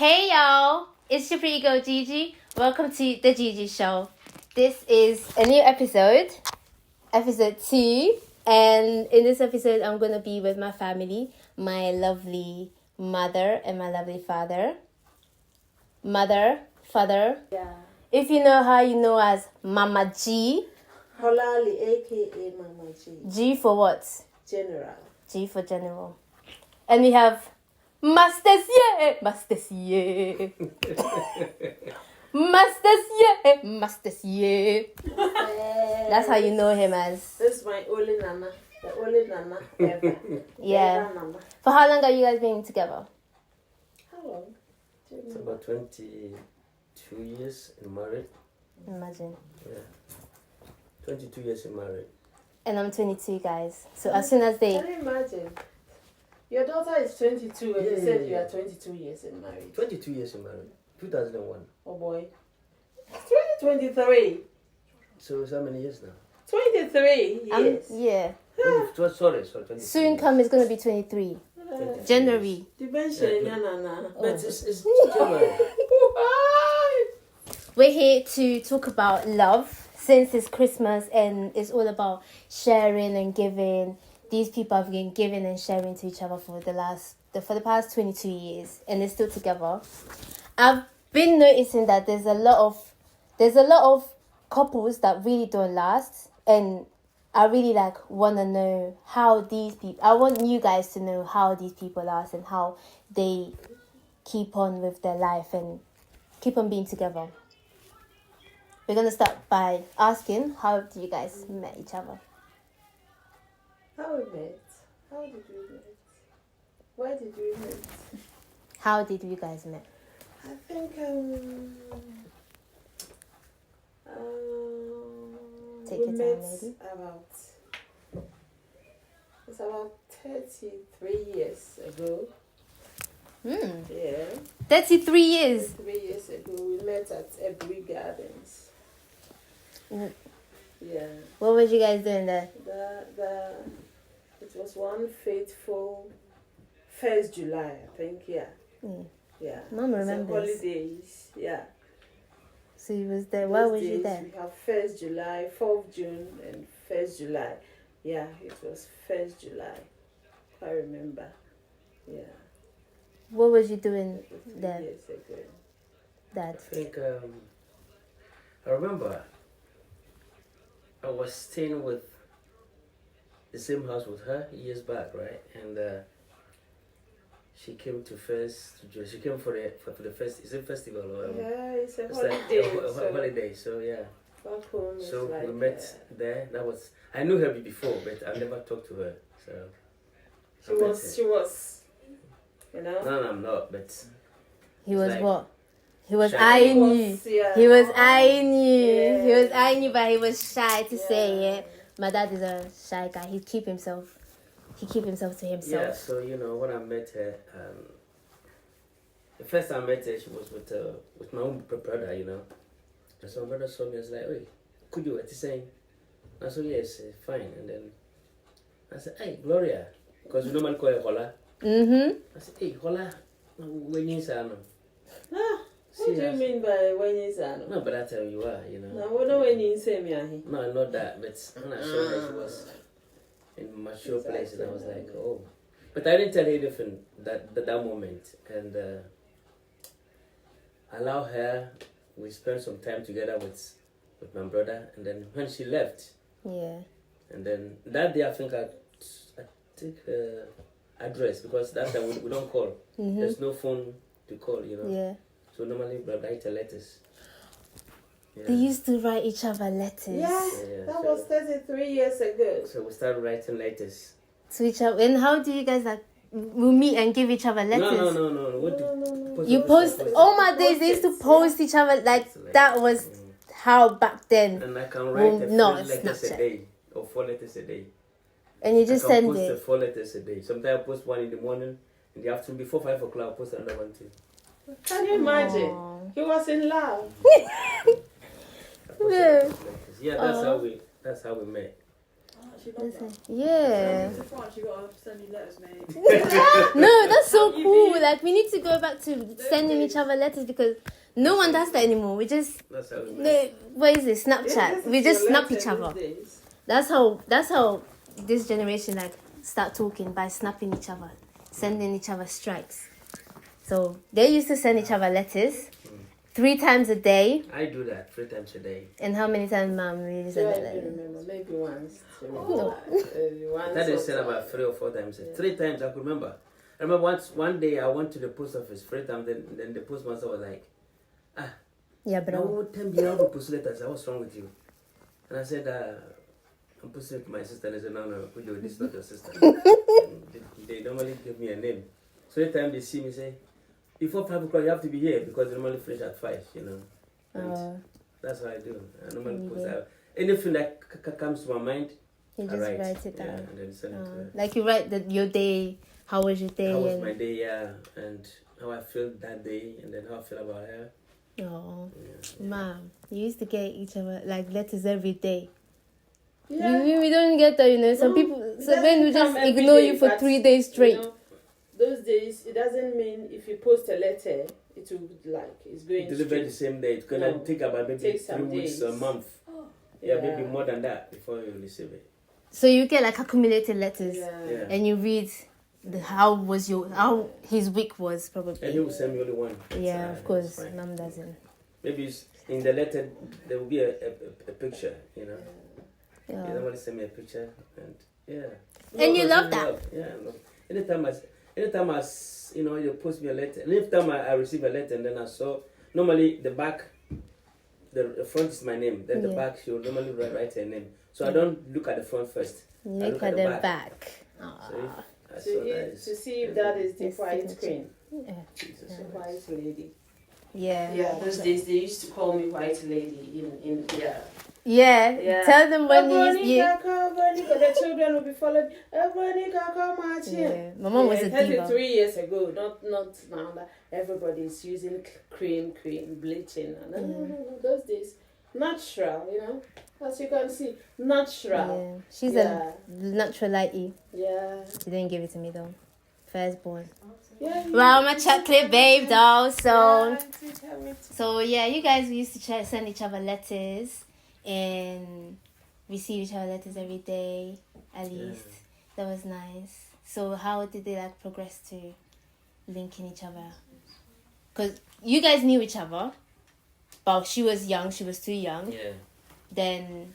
Hey y'all, it's your pretty girl Gigi. Welcome to the Gigi Show. This is a new episode, episode 2. And in this episode, I'm going to be with my family, my lovely mother and my lovely father. Mother, father. Yeah. If you know her, you know as Mama G. Holali, aka Mama G. G for what? General. G for general. And we have Mastesier. Mastesier. Mastesier. Mastesier. That's how you know him as. This is my only nana. The only nana ever. Yeah. Ever nana. For how long are you guys been together? How long? It's about 22 years in married. Imagine. Yeah. 22 years in married. And I'm 22, guys. So as soon as they... Can you imagine? Your daughter is 22 and you said you are 22 years in marriage. 22 years in married. 2001. Oh boy. It's 2023. So it's how many years now? 23 years. Yeah. 23. Soon come is going to be 23. January. Dimension, nana. But It's January. We're here to talk about love since it's Christmas and it's all about sharing and giving. These people have been giving and sharing to each other for the past 22 years and they're still together. I've been noticing that there's a lot of couples that really don't last, and I really want to know how these people. I want you guys to know how these people last and how they keep on with their life and keep on being together. We're gonna start by asking, how do you guys met each other? How we met? How did we meet? Why did we meet? How did you guys met? I think Take we your time, met lady. It's about 33 years ago. Yeah. 33 years. 3 years ago, we met at Ebri Gardens. Mm. Yeah. What was you guys doing there? It was one fateful 1st July, I think. Yeah. Yeah. Mom It's remembers. holidays. Yeah. So you was there. Why Those was you days there? We have 1st July, 4th June, and 1st July. Yeah, it was 1st July. I remember. Yeah. What was you doing It was 3 there, years ago. Dad? I think, I remember I was staying with the same house with her years back, right? And she came to she came for the first, is it festival or Yeah, it's a it's holiday. like a holiday, so yeah. Back home is So like, we met there. I knew her before, but I never talked to her. So she was, you know. No, I'm not. But He was like- what? He was Shy. eyeing you. Yeah. He was eyeing you. Yeah. He was eyeing you, but he was shy to say Yeah. it. My dad is a shy guy. He keep himself to himself. yeah, so when I met her, the first time I met her, she was with my own brother, And so my brother saw me and was like, "Hey, could you what you saying?" I said, "Yes, fine." And then I said, "Hey, Gloria," because we normally call her Hola. I said, "Hey, Hola, when you say no?" What do you mean by when you say no? No, but that's how you are, No, what do when you say me? No, not that, but when I saw her, she was in my show place, and I was like, "Oh," but I didn't tell her anything that moment, and allow her. We spent some time together with my brother, and then when she left, Yeah. and then that day I think I took her address because that time we don't call. There's no phone to call, Yeah. So normally we write letters. Yeah. They used to write each other letters Yeah, that was 33 years ago. So we started writing letters. to each other. And how do you guys will meet and give each other letters? No. What You post all my days. They used to post each other like that was how back then. And I can write not 3 letters Snapchat. a day or 4 letters a day. And you just I can send post it. 4 letters a day. Sometimes I post one in the morning, in the afternoon, before 5 o'clock. I post another one too. Can you imagine? Aww. He was in love. I post a lot of letters. Yeah, that's how we met. She loves that. Yeah. So far, she got to send me letters, mate. No, that's so Have you cool. been? Like we need to go back to sending each other letters because no one does that anymore. We just That's how we met. no, what is it? Yeah, Snapchat. this We is just your snap letter each other. these days. That's how this generation like start talking by snapping each other, sending each other strikes. So they used to send each other letters 3 times a day. I do that 3 times a day. And how many times mom really I send don't that letter? remember. Maybe once. Oh. Once That or is said twice. about 3 or 4 times. 3 times I could remember. I remember one day I went to the post office 3 times. Then the postmaster was like, Yeah, "No bro. time be able to post letters. What's wrong with you?" And I said, "I'm posting it to my sister." And I said, "No, Kujo, this is not your sister." And they normally give me a name. So every time they see me, say, "Before 5 o'clock, you have to be here because they normally finish at 5." You know. And that's how I do. I normally post anything that comes to my mind. You I just write write it yeah, down. and then send it to her. Like you write your day. How was your day? How was and my day, yeah, and how I feel that day, and then how I feel about her. oh, Yeah. mom, you used to get each other like letters every day. Yeah. We don't get that, you know. Some No, people, it so men will doesn't come just every ignore day, you for but, 3 days straight. You know, those days, it doesn't mean if you post a letter, it will it's going Deliver straight. the same day. It's gonna No. take about maybe Take 3 some weeks days. or a month. Yeah, maybe more than that before you receive it. So you get like accumulated letters, Yeah. and you read how his week was And he probably. will send me only one. Yeah, It's of course, fine. mom doesn't. Maybe in the letter there will be a picture, you know. He Yeah. normally send me a picture, and yeah. And you it's love really that. love. Yeah, I love. Anytime you know, you post me a letter, and anytime I receive a letter, and then I saw normally the back, the front is my name, then the Yeah. back she will normally write her name. So I don't look at the front first. You I look at the back. So if I To, saw that, to see if that is the Yes, white signature. queen, Yeah. Jesus the Christ. white lady. Yeah. Yeah, those days they used to call me white lady in yeah. Yeah. Yeah. Tell them when you. Veronica, the children will be followed. Veronica, come out here. Yeah. My mom was a diva. 33 years ago, not now that everybody's using cream, bleaching. No. Those days, natural, you know. As you can see, natural. Yeah. She's Yeah. a natural like you. Yeah. She didn't give it to me though. Firstborn. Yeah. Well, I'm a chocolate babe though, so. Yeah, So yeah, you guys used to send each other letters and receive each other letters every day at least. That was nice. So how did they like progress to linking each other? Because you guys knew each other, but she was young. She was too young. Yeah. Then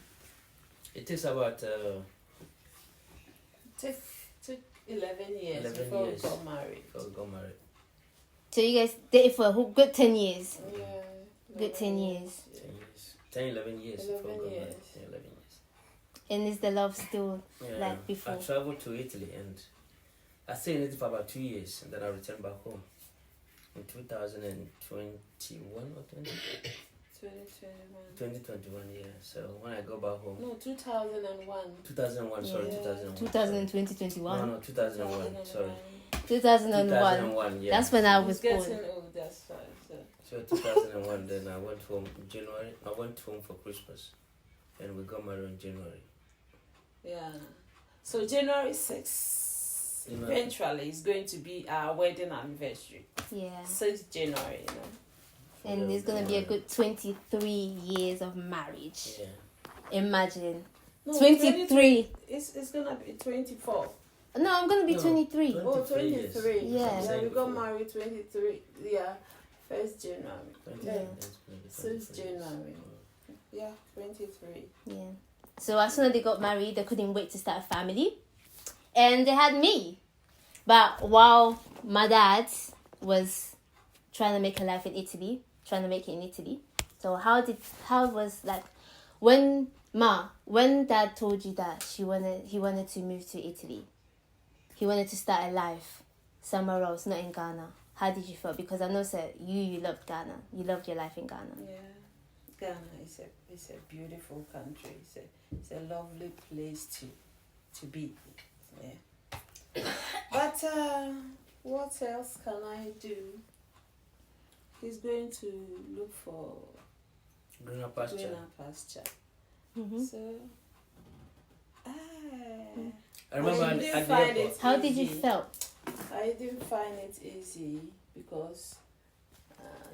It takes about took 11 years 11 before years. we got married. before we got married. so you guys dated for a good 10 years. Yeah. Good 10 years. 10 years. 10, 11 years. before we 11 got married. years. Yeah, 11 years. And is the love still Yeah. like before? I traveled to Italy and I stayed in Italy for about 2 years and then I returned back home in 2021 or 2021. 2021, yeah. So when I go back home, No, 2001. 2001, sorry, Yeah. 2001. 2021. No, 2001, sorry. 2001. 2001, yeah. That's when I I was was born. getting old, that's fine. So. So 2001, then I went home in January. I went home for Christmas and we got married in January. Yeah. So January 6th, January. eventually, is going to be our wedding anniversary. Yeah. 6th January, you know. And it's gonna be a good 23 years of marriage. Yeah. Imagine. No, 23. It's gonna be 24. No, I'm gonna be No. 23. Oh, 23 years. 23. Yeah. Yeah, we got married 23. Yeah. 1st January. 20, Yeah. it's gonna be 6th 23 years. January. Yeah, 23. Yeah. So as soon as they got married, they couldn't wait to start a family. And they had me. But while my dad was trying to make a life in Italy, trying to make it in Italy. So how was like when dad told you that he wanted to move to Italy, he wanted to start a life somewhere else, not in Ghana. How did you feel? Because I know, sir, you loved Ghana. You loved your life in Ghana. Yeah. Ghana is a beautiful country. It's a lovely place to be. Yeah. But what else can I do? He's going to look for Greener pasture. greener pasture. Mm-hmm. So I remember I at didn't the find airport. it How did you easy. feel? I didn't find it easy because,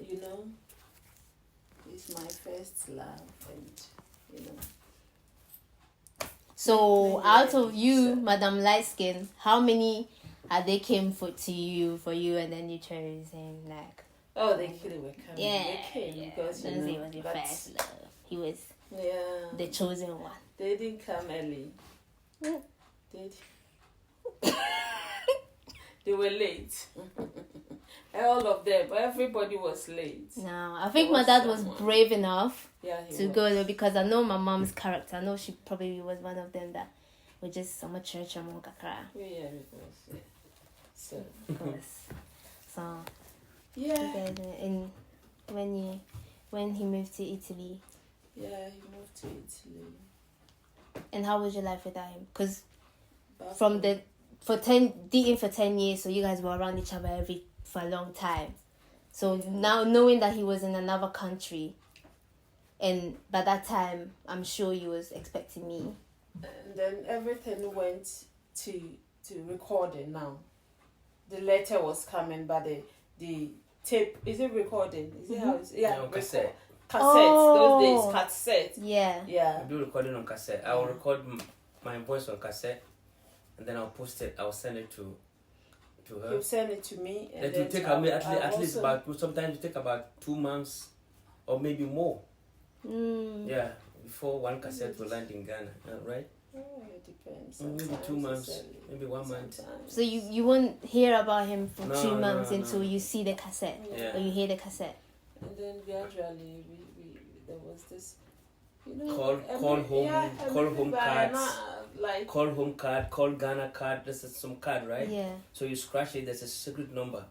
you know, it's my first love, and you know. So Maybe out I of did, you, so. Madam Lightskin, how many had they came for for you, and then you chose him? Like, Oh, they were coming. yeah, They came because you Don't say know. it was your But first love. He was yeah, the chosen one. they didn't come early. Mm. They were late. All of them, everybody was late. No, I think There my dad was someone. brave enough Yeah, he to was. go there because I know my mom's character. I know she probably was one of them that were just some church among kakra. Yeah, it was. Yeah. So Of course. So yeah, and when he moved to Italy, yeah, he moved to Italy. and how was your life without him? Because Back from home. the dating for 10 years, so you guys were around each other for a long time. So now knowing that he was in another country, and by that time I'm sure you was expecting me. And then everything went to recording now. The letter was coming, but the tape, is it recording? Is it how it's, yeah, No, cassette. Cassettes, those days, Oh. cassette. Yeah. Yeah. I do recording on cassette. I will record my voice on cassette, and then I'll post it. I'll send it to her. You send it to me, and It then will take I'll at least also- about, sometimes it take about 2 months or maybe more. Yeah, before one cassette will land in Ghana, right? Oh, it depends. Maybe Sometimes 2 it's months, early. maybe 1 month. Sometimes. So you won't hear about him for No, 2 months no, until no. you see the cassette Yeah. or you hear the cassette. And then gradually, we there was this, you know, Call home, yeah, call home everybody, cards. like Call home card, call Ghana card. This is some card, right? Yeah. So you scratch it. There's a secret number.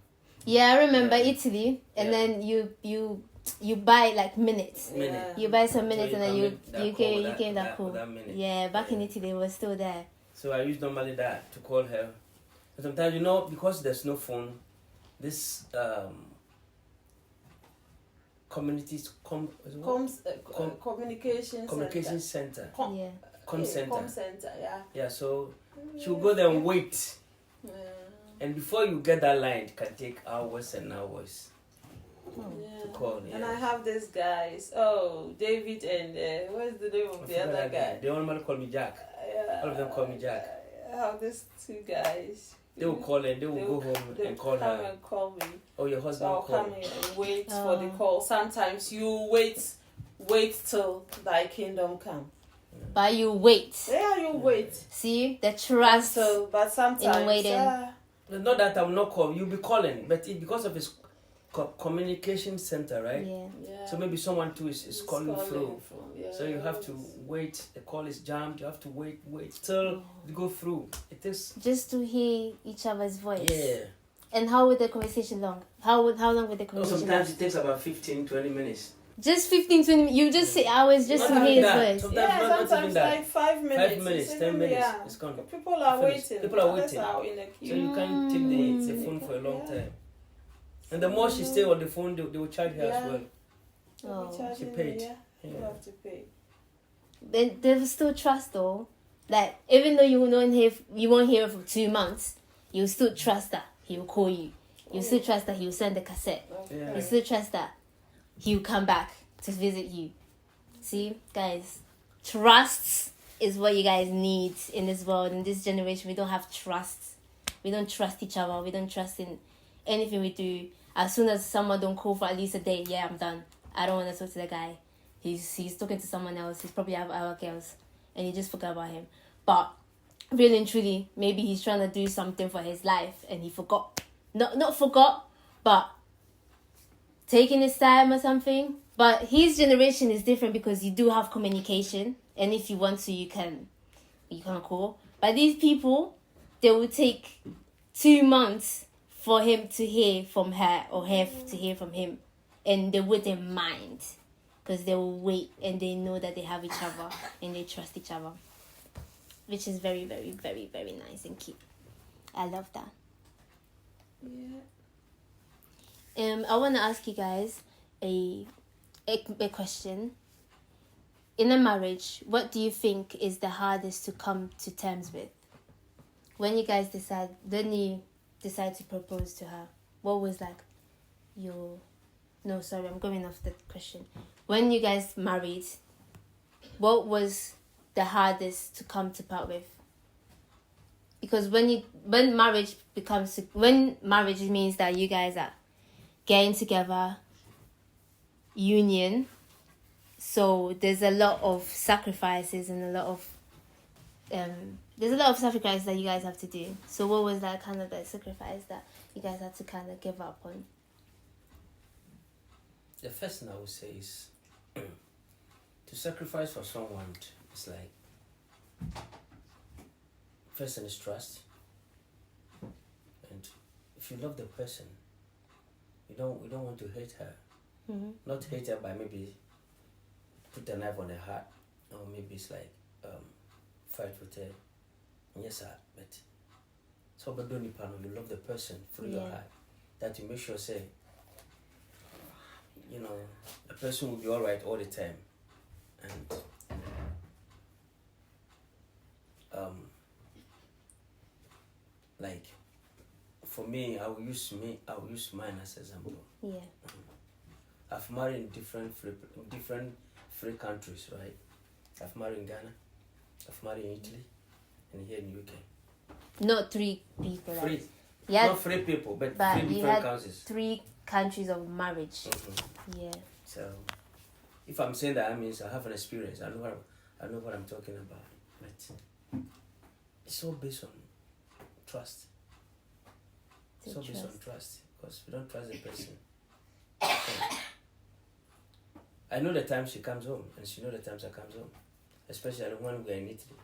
Yeah, I remember Yeah. Italy, and Yeah. then you buy like minutes. Minute. You buy some minutes, So and then can you make that you call gave with you that- gave with that that- call. with that minute. Yeah, back in Yeah. Italy, it was still there. So I use normally that to call her. And sometimes, you know, because there's no phone, this communities communication center, Yeah. center. center, yeah. Yeah, so she'll go there and wait. Yeah. And before you get that line, it can take hours and hours Yeah. to call. And Yeah. I have these guys. Oh, David and what's the name I of the forgot other that guy? They normally call me Jack. Yeah. All of them call me Jack. I have these two guys. They will call and they will go home They and call come her. and call me. Oh, your So husband I'll called. come in and wait Oh. for the call. Sometimes you wait till thy kingdom come. But you wait. Yeah, you wait. See the trust. So, but sometimes waiting. Not that I will not call. You'll be calling, but because of his communication center, right? Yeah. yeah. So maybe someone too is calling through. Yeah, So you have to wait. The call is jammed. You have to wait till it go through. It takes. Just to hear each other's voice. Yeah. And how would the conversation long? How long would the Oh, conversation sometimes last? it takes about 15-20 minutes. Just 15, 20 minutes. You just say hours just Not to even hear his that. voice. Sometimes Yeah, not even sometimes that. like 5 minutes. 5 minutes, It's 10 even- minutes. Yeah. It's gone. People are Finished. waiting. People are Others waiting. are in a So queue. you can't take the phone for a long Yeah. time. And the more she stay on the phone, they will charge her as Yeah. well. They'll be Oh. charging She paid. you, yeah. You Yeah. have to pay. Then there's still trust though. Like even though you won't hear for 2 months, you still trust that he will call you. You still trust that he will send the cassette. Yeah. You still trust that he will come back to visit you. See, guys, trust is what you guys need in this world. In this generation, we don't have trust. We don't trust each other. We don't trust in anything we do. As soon as someone don't call for at least a day, yeah, I'm done. I don't want to talk to the guy. He's talking to someone else. He's probably have our girls, and you just forgot about him. But really and truly, maybe he's trying to do something for his life, and he forgot. Not forgot, but taking his time or something. But his generation is different because you do have communication, and if you want to, you can call. But these people, they will take 2 months for him to hear from her or her to hear from him, and they wouldn't mind because they will wait and they know that they have each other and they trust each other, which is very, very, very, very nice and cute. I love that. Yeah. I want to ask you guys a question. In a marriage, what do you think is the hardest to come to terms with? when you decide to propose to her, what was like your... No, sorry, I'm going off the question. When you guys married, what was the hardest to come to part with? Because when marriage means that you guys are getting together, union, so there's a lot of sacrifices and there's a lot of sacrifices that you guys have to do. So what was that kind of the sacrifice that you guys had to kind of give up on? The first thing I would say is to sacrifice for someone is like, first thing is trust. And if you love the person, we don't want to hate her. Mm-hmm. Not hate her by maybe put a knife on her heart, or maybe it's like fight with her. Yes, sir, but so but don't you love the person through your heart, that you make sure say, you know, the person will be all right all the time, and like for me, I will use mine as example. Yeah. I've married in different free countries, right? I've married in Ghana, I've married in Italy, and here in UK. Not 3 people. Free. Yeah. Not 3 people, but 3 you different had countries. 3 countries of marriage. Mm-hmm. Yeah. So, if I'm saying that, means I have an experience. I know what I'm talking about. But it's all based on trust. It's all based on trust, because we don't trust the person. I know the time she comes home, and she knows the times I comes home. Especially when we're in Italy.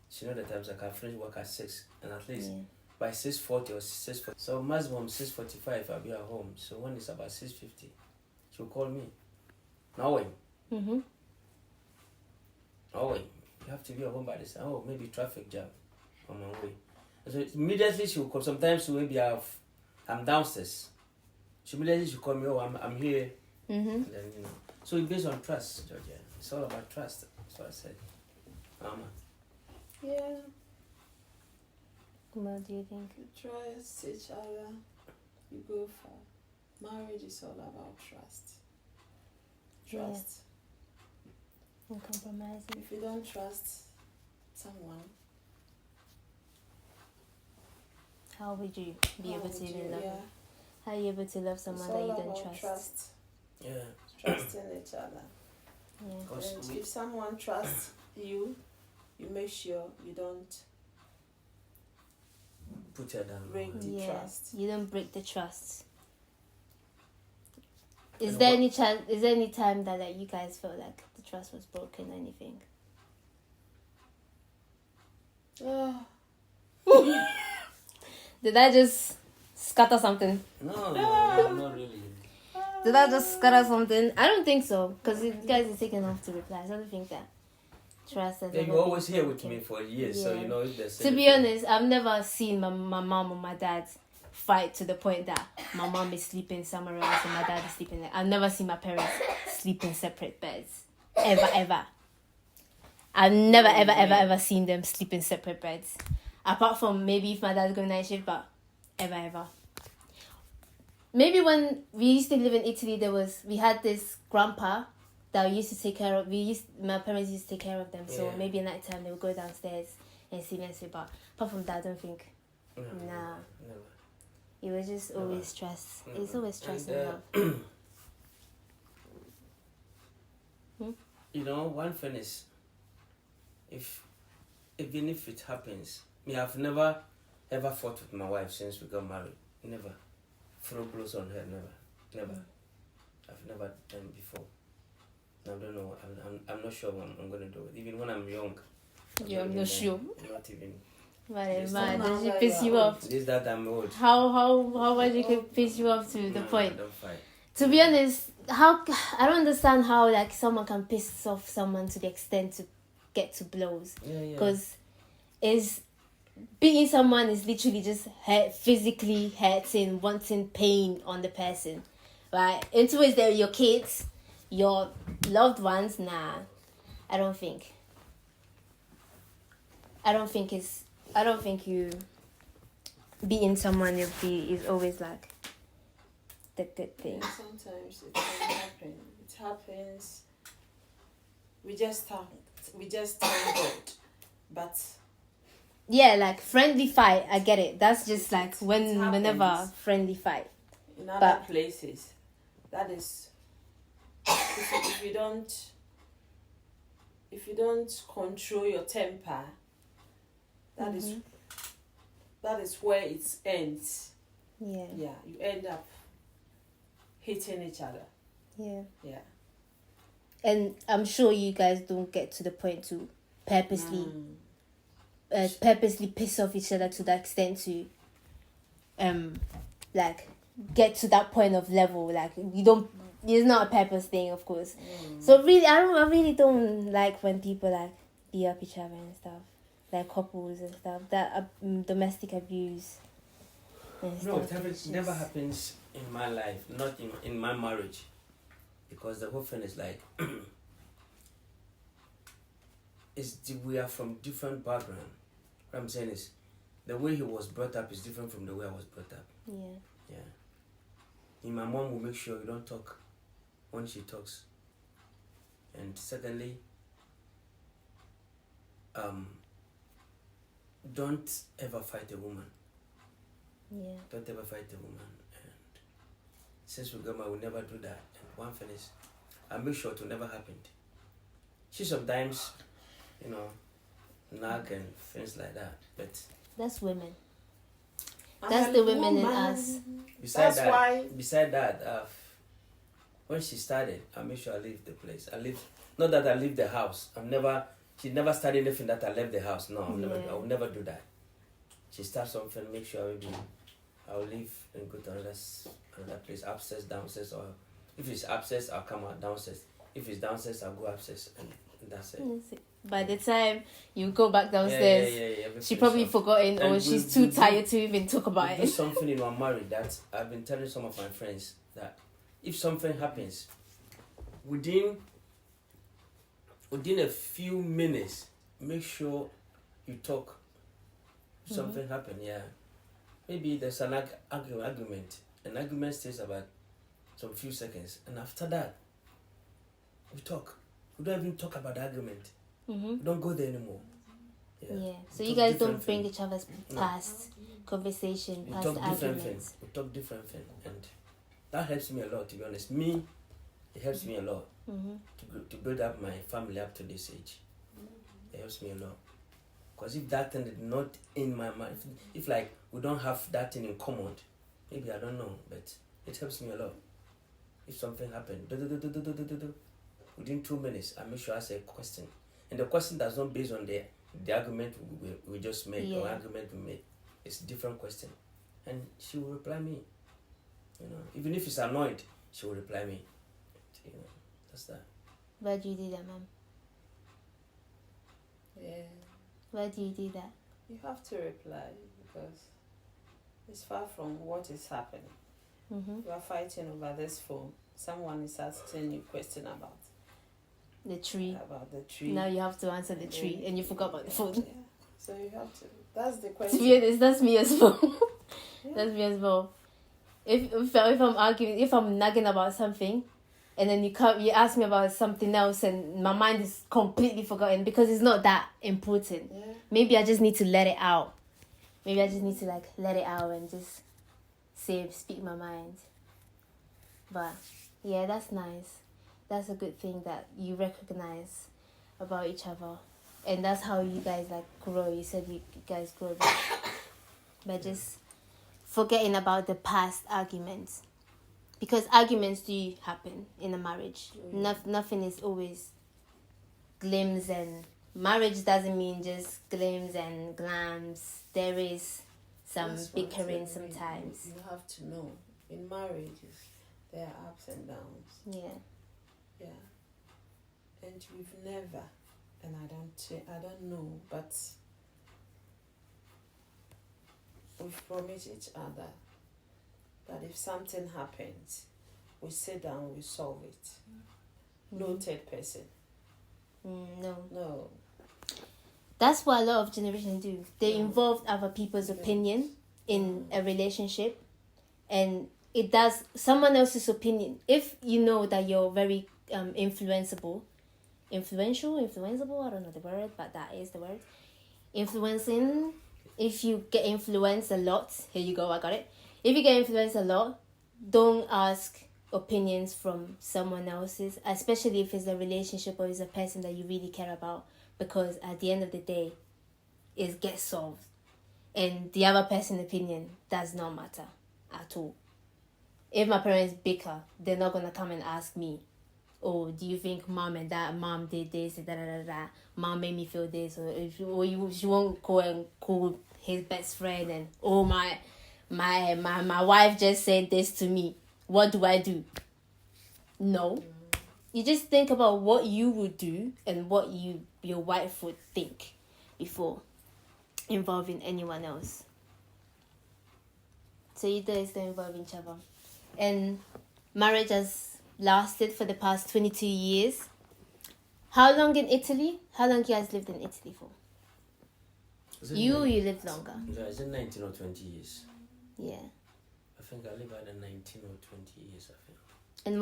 She knows the times I can finish work at 6, and at least by 6:40 or 6:40. So maximum 6:45 I'll be at home. So when it's about 6:50, she'll call me. Knowing. Mm-hmm. Oh, you have to be at home by this time. Oh, maybe traffic jam on my way. So immediately she'll call. Sometimes she'll maybe I'm downstairs. So immediately she'll call me. Oh, I'm here. Mm-hmm. And then, you know. So it's based on trust, Georgia. It's all about trust. That's what I said. Mama. Yeah. What do you think? You trust each other, you go far. Marriage is all about trust. Trust. And compromising. If you don't trust someone, How would you be able to even love them? yeah. How are you able to love someone It's that all you don't about trust? trust. Yeah. Trusting each other. Yeah. Because And if someone trusts you, you make sure you don't put her down. break the trust. You don't break the trust. And Is there any chance? Is there any time that like you guys felt like the trust was broken or anything? Did I just scatter something? No, not really. Did I just scatter something? I don't think so, because you guys are taking off to reply. I don't think that trust has Yeah, ever you're always been here with broken. me for years, so you know if there's To be honest, I've never seen my mom or my dad fight to the point that my mom is sleeping somewhere else and my dad is sleeping there. I've never seen my parents sleep in separate beds. Ever. I've never, ever seen them sleep in separate beds. Apart from maybe if my dad's going night shift, but ever. Maybe when we used to live in Italy, we had this grandpa that we used to take care of. My parents used to take care of them. So maybe at night time they would go downstairs and see me and sleep. But apart from that, I don't think. Nah. Never. It was just always stress. It's always stress And, and love. You know, one thing is, even if it happens, I've never ever fought with my wife since we got married. Never. Throw blows on her, never. I've never done before. I don't know. I'm not sure what I'm gonna do it. Even when I'm young. I'm not sure. Not even. Man, does she piss you off? This that I'm old. How much it can piss you off to the point? I don't fight. To be honest, I don't understand how like someone can piss off someone to the extent to get to blows. Because beating someone is literally just physically hurting, wanting pain on the person, right? Until it's they're your kids, your loved ones. Nah, I don't think it's I don't think you beating someone is always like the good thing. Yeah, sometimes it can happen. It happens. We just thank God. But Yeah, like friendly fight, I get it. That's just like it whenever happens. friendly fight. in other But- places, that is, if you don't control your temper, that is where it ends. Yeah. Yeah, you end up hitting each other. Yeah. Yeah. And I'm sure you guys don't get to the point to purposely piss off each other to that extent to like get to that point of level. Like you don't, it's not a purpose thing, of course. So really, I really don't like when people like beat up each other and stuff, like couples and stuff. That domestic abuse and No, stuff. it never happens in my life, not in my marriage, because the whole thing is like, we are from different background. What I'm saying is, the way he was brought up is different from the way I was brought up. Yeah. Yeah. My mom will make sure you don't talk when she talks. And secondly, don't ever fight a woman. Yeah. Don't ever fight a woman. And since we got married, we never do that. And one thing is, I make sure it will never happen. She sometimes, nag and things like that. But That's women. I'm That's a the women in woman. us. Besides That's that, when she started, I made sure I leave the place. Not that I leave the house. She never started anything that I left the house. No, I will never do that. She starts something, make sure I'll leave and go to another place, upstairs, downstairs, or if it's upstairs, I'll come out downstairs. If it's downstairs, I'll go upstairs, and that's it. By the time you go back downstairs, Yeah, she probably forgotten, or she's too tired to even talk about do it. something in our marriage that I've been telling some of my friends that if something happens, within a few minutes, make sure you talk. If something happened, maybe there's an argument. An argument stays about some few seconds, and after that, we talk. We don't even talk about the argument. We don't go there anymore. Yeah. So We you talk guys different don't bring things. each other's past conversation, We past talk different arguments. things. We talk different things, and that helps me a lot. To be honest, it helps me a lot to build up my family up to this age. It helps me a lot. Because if that thing is not in my mind, if like we don't have that thing in common, maybe I don't know, but it helps me a lot. If something happened, within 2 minutes, I make sure I ask a question, and the question does not based on the argument we just made or argument we made. It's a different question, and she will reply me. Even if it's annoyed, she will reply me. That's that. Why do you do that, ma'am? Yeah. Why do you do that? You have to reply because it's far from what is happening. You are fighting over this phone. Someone is asking you a question about The tree. the tree. Now you have to answer the tree, and you forgot about the phone. Yeah. So you have to. That's the To question. be honest, that's me as well. Yeah. That's me as well. If I'm arguing, if I'm nagging about something, and then you ask me about something else, and my mind is completely forgotten because it's not that important. Yeah. Maybe I just need to let it out. Maybe I just need to let it out and just speak my mind. But yeah, that's nice. That's a good thing that you recognize about each other, and that's how you guys grow. You said you guys grow by just forgetting about the past arguments, because arguments do happen in a marriage. Nothing is always glims, and marriage doesn't mean just glims and glams. There is some That's one bickering thing sometimes. You have to know in marriages there are ups and downs. Yeah. And we've never, and I don't know, but we've promised each other that if something happens, we sit down, we solve it. No third person. No. No. That's what a lot of generations do. They involve other people's opinion in a relationship, and it does someone else's opinion. If you know that you're very influenceable, I don't know the word, but that is the word. Influencing. If you get influenced a lot, here you go, I got it. If you get influenced a lot, don't ask opinions from someone else's, especially if it's a relationship or it's a person that you really care about, because at the end of the day, it gets solved. And the other person's opinion does not matter at all. If my parents bicker, they're not gonna come and ask me, "Oh, do you think mom did this, da da da da? Mom made me feel this," or she won't go and call his best friend and, "Oh, my wife just said this to me. What do I do?" No, you just think about what you would do and what your wife would think before involving anyone else. So you guys don't involve each other. And marriage has lasted for the past 22 years. How long in Italy? How long you guys lived in Italy for? You lived longer. Yeah, is it 19 or 20 years? Yeah. I think I live at 19 or 20 years, I think. And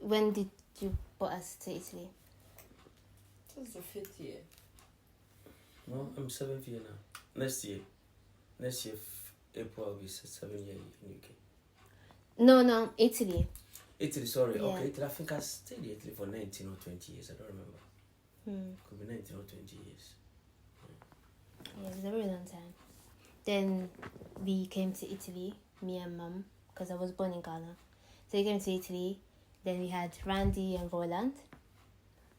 when did you brought us to Italy? This is the 5th year. No, I'm 7th year now. Next year, April will be 7 years in UK. No, Italy. Italy, sorry. Yeah. Okay, Italy. I think I stayed in Italy for 19 or 20 years. I don't remember. Could be 19 or 20 years. Yeah, it was a very long time. Then we came to Italy, me and Mum, because I was born in Ghana. So we came to Italy. Then we had Randy and Roland.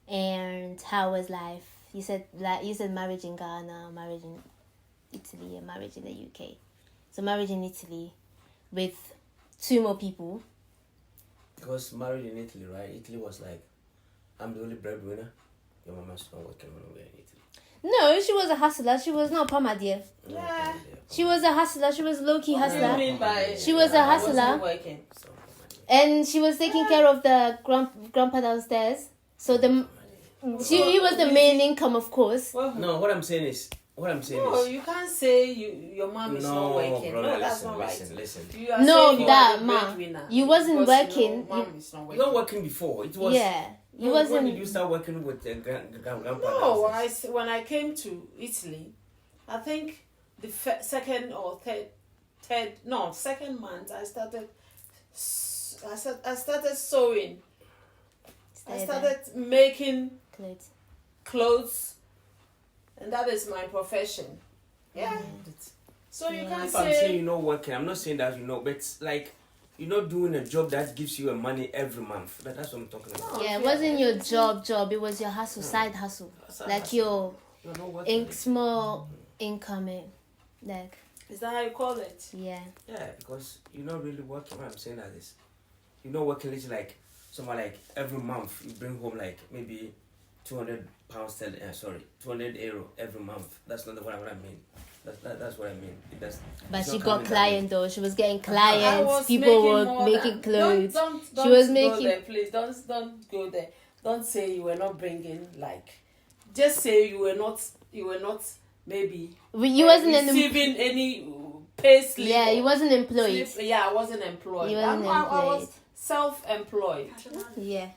And how was life? You said marriage in Ghana, marriage in Italy, and marriage in the UK. So marriage in Italy with 2 more people. Because married in Italy, right? Italy was like, I'm the only breadwinner. Your mama's not working anywhere in Italy. No, she was a hustler. She was not Pama dear. Yeah. She was a hustler. She was low-key What do you hustler. mean by She was a I wasn't hustler. working? So, And she was taking care of the grandpa downstairs. So he was the main income, of course. Well, no, what I'm saying is, no, you can't say your mom is not working. brother, No, that's listen, not right. listen. You are No, saying you that, are the ma. breadwinner You wasn't because working. Mom is not You working. were working before. It was. Yeah. You When wasn't. did you start working with grandpa? No, downstairs? when I came to Italy, I think the second month I started sewing. I started making clothes, and that is my profession. Yeah. So you can't If I'm saying say you're not working, I'm not saying that but it's like you're not doing a job that gives you a money every month. That's what I'm talking about. Yeah, it wasn't your job. It was your hustle, side hustle. Like your You're not working. small income. Like, is that how you call it? yeah. Yeah, because you're not really working. What I'm saying that is, you're not working literally like someone like every month you bring home like maybe 200 pounds, 200 euro every month. That's not what I mean. That's what I mean. But it's she not got coming that clients though. She was getting I clients. was People making were more making than- clothes. Don't She was go making. there, please. Don't go there. Don't say you were not bringing like. Just say you were not maybe. You wasn't receiving any pay slip. Yeah, you wasn't employed. Yeah, I wasn't employed. You wasn't I employed. was self-employed. Yeah.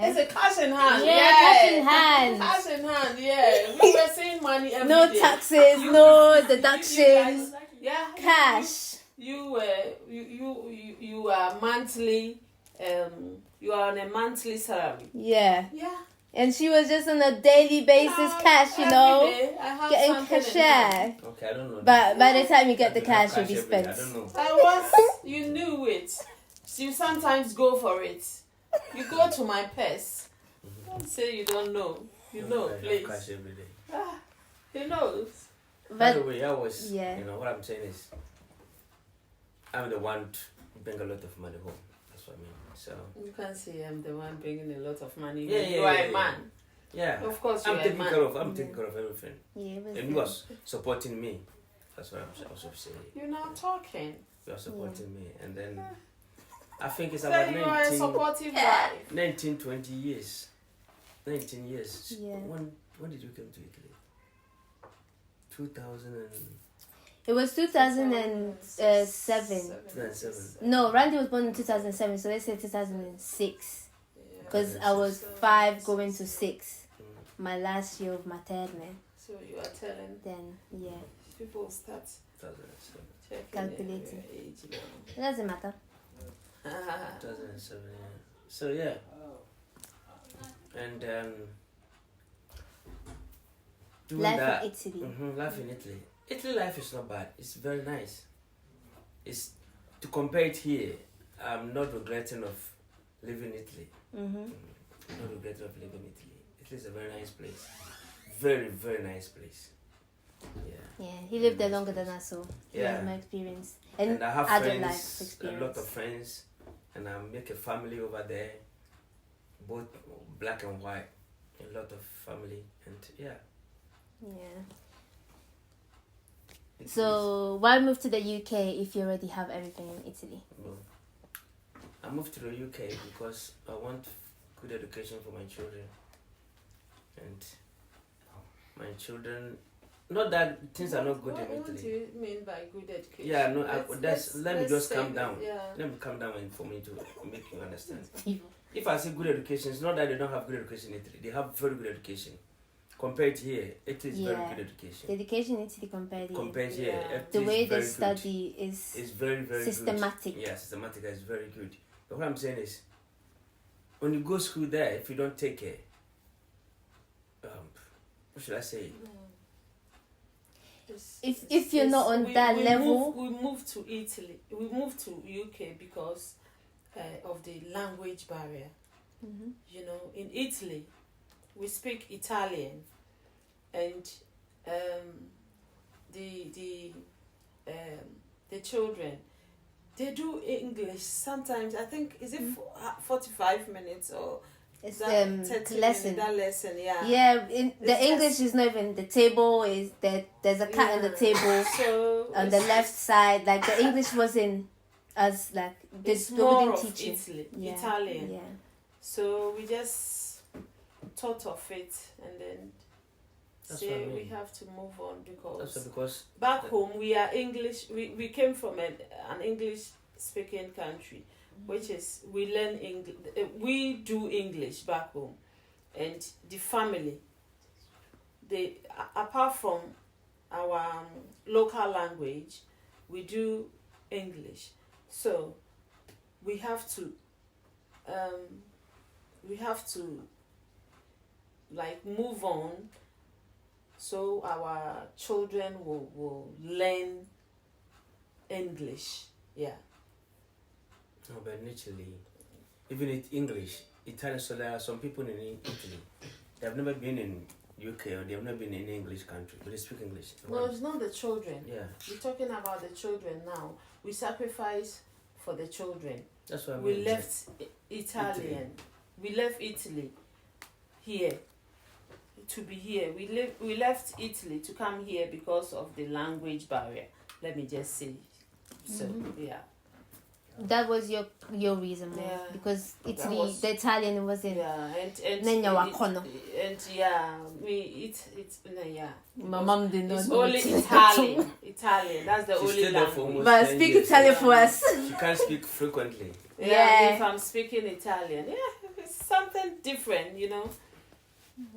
It's a cash in hand. Yeah, cash in hand. Cash in hand. Yeah, we were seeing money every No day. taxes, no You deductions. guys, yeah, Cash. You are monthly. You are on a monthly salary. Yeah. Yeah. And she was just on a daily basis cash, every know. day I have Getting something in hand. cashier. Okay, I don't know. But by the time you get the I don't have cash, you'll be every day, spent. I don't know. I was. You knew it. You sometimes go for it. You go to my purse. Don't say you don't know. You know, I have please. cash every day. He knows. By the But way, I was, yeah. what I'm saying is, I'm the one to bring a lot of money home. That's what I mean. So, You can't say I'm the one bringing a lot of money. Yeah, You are yeah, a man. yeah. Of course, you I'm are a taking man. care of, taking care of everything. yeah, it was And you was supporting me. That's what I'm also saying. You're not talking. You are supporting me. And then, I think it's So about you are a 19, supportive wife. 19, 20 years. 19 years. Yeah. When did you come to Italy? 2000 and It was 2007. 2007. No, Randy was born in 2007, so let's say 2006. Yeah. Because I was 5 going to 6. My last year of maternity. So you are telling Then, yeah. people start 2007. checking Calculating. their age now. It doesn't matter. 2007, yeah. So yeah. And doing Life that, in Italy. life in Italy. Italy life is not bad. It's very nice. It's to compare it here. I'm not regretting of living in Italy. Not regretting of living in Italy. Italy is a very nice place. Very, very nice place. Yeah. Yeah, he lived there longer than us, so he Yeah. has my experience. And I have adult life friends, a experience. lot of friends, and I make a family over there, both black and white, a lot of family, and yeah. Yeah. So, why move to the UK if you already have everything in Italy? Well, I moved to the UK because I want good education for my children, and my children. Not that things are not good in What do Italy. you mean by good education? Yeah, no. Let me just say calm that, down. Yeah. Let me calm down for me to make you understand. If I say good education, it's not that they don't have good education in Italy. They have very good education. Compared to here, it is very good education. The education in Italy compared Compared here. here, Yeah. it The is way they very good. study is It's very, very systematic. good. Yeah, systematic is very good. But what I'm saying is, when you go school there, if you don't take care, what should I say? If you're not on that level. We moved to Italy. We moved to UK because of the language barrier. You know, in Italy, we speak Italian, and the children, they do English sometimes. I think is it 45 minutes or It's that 30 lesson. minute, that lesson, yeah. Yeah, the It's English just- is not even the table is that there's a cat on the table So on the it's- left side. Like the English wasn't as like they It's they more wouldn't of teach you. Italy, Yeah. Italian. Yeah. So we just thought of it and then That's say what I mean. we have to move on That's because because back home we are English. We came from an English speaking country, which is we learn English. We do English back home, and the family. They apart from our local language, we do English. So we have to like move on so our children will learn English. Yeah. no, but naturally, even in English, Italian. So there are some people in Italy. They have never been in UK or they have never been in any English country, but they speak English. No, it's not the children. Yeah, We're talking about the children now. We sacrifice for the children. that's what I mean. We left Italian. We left Italy here to be here. We left Italy to come here because of the language barrier. Let me just say. So yeah. That was your reason, Yeah. because That Italy, was- the Italian wasn't. Yeah, and Nenya wakono. and yeah, yeah. My mom did not It's know only it. Italian. Italian. That's the She only stayed there for language. almost But 10 speak years. Italian for us. She can't speak frequently. Yeah. If I'm speaking Italian, it's something different, you know.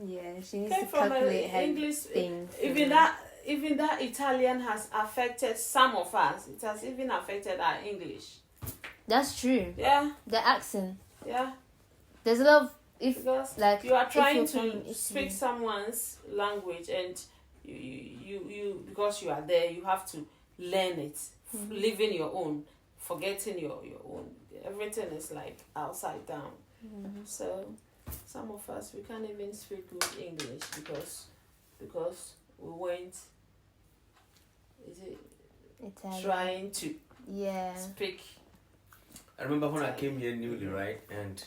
Yeah, she needs Came to from calculate her English. things. Even that Italian has affected some of us. It has even affected our English. That's true. Yeah, The accent. yeah. There's a lot of Because like you are if trying you're from to Italy. speak someone's language, and you because you are there, you have to learn it, living your own, forgetting your own. Everything is like upside down. So some of us, we can't even speak good English because we weren't Italian. trying to Yeah. speak. I remember when I came here newly, right? And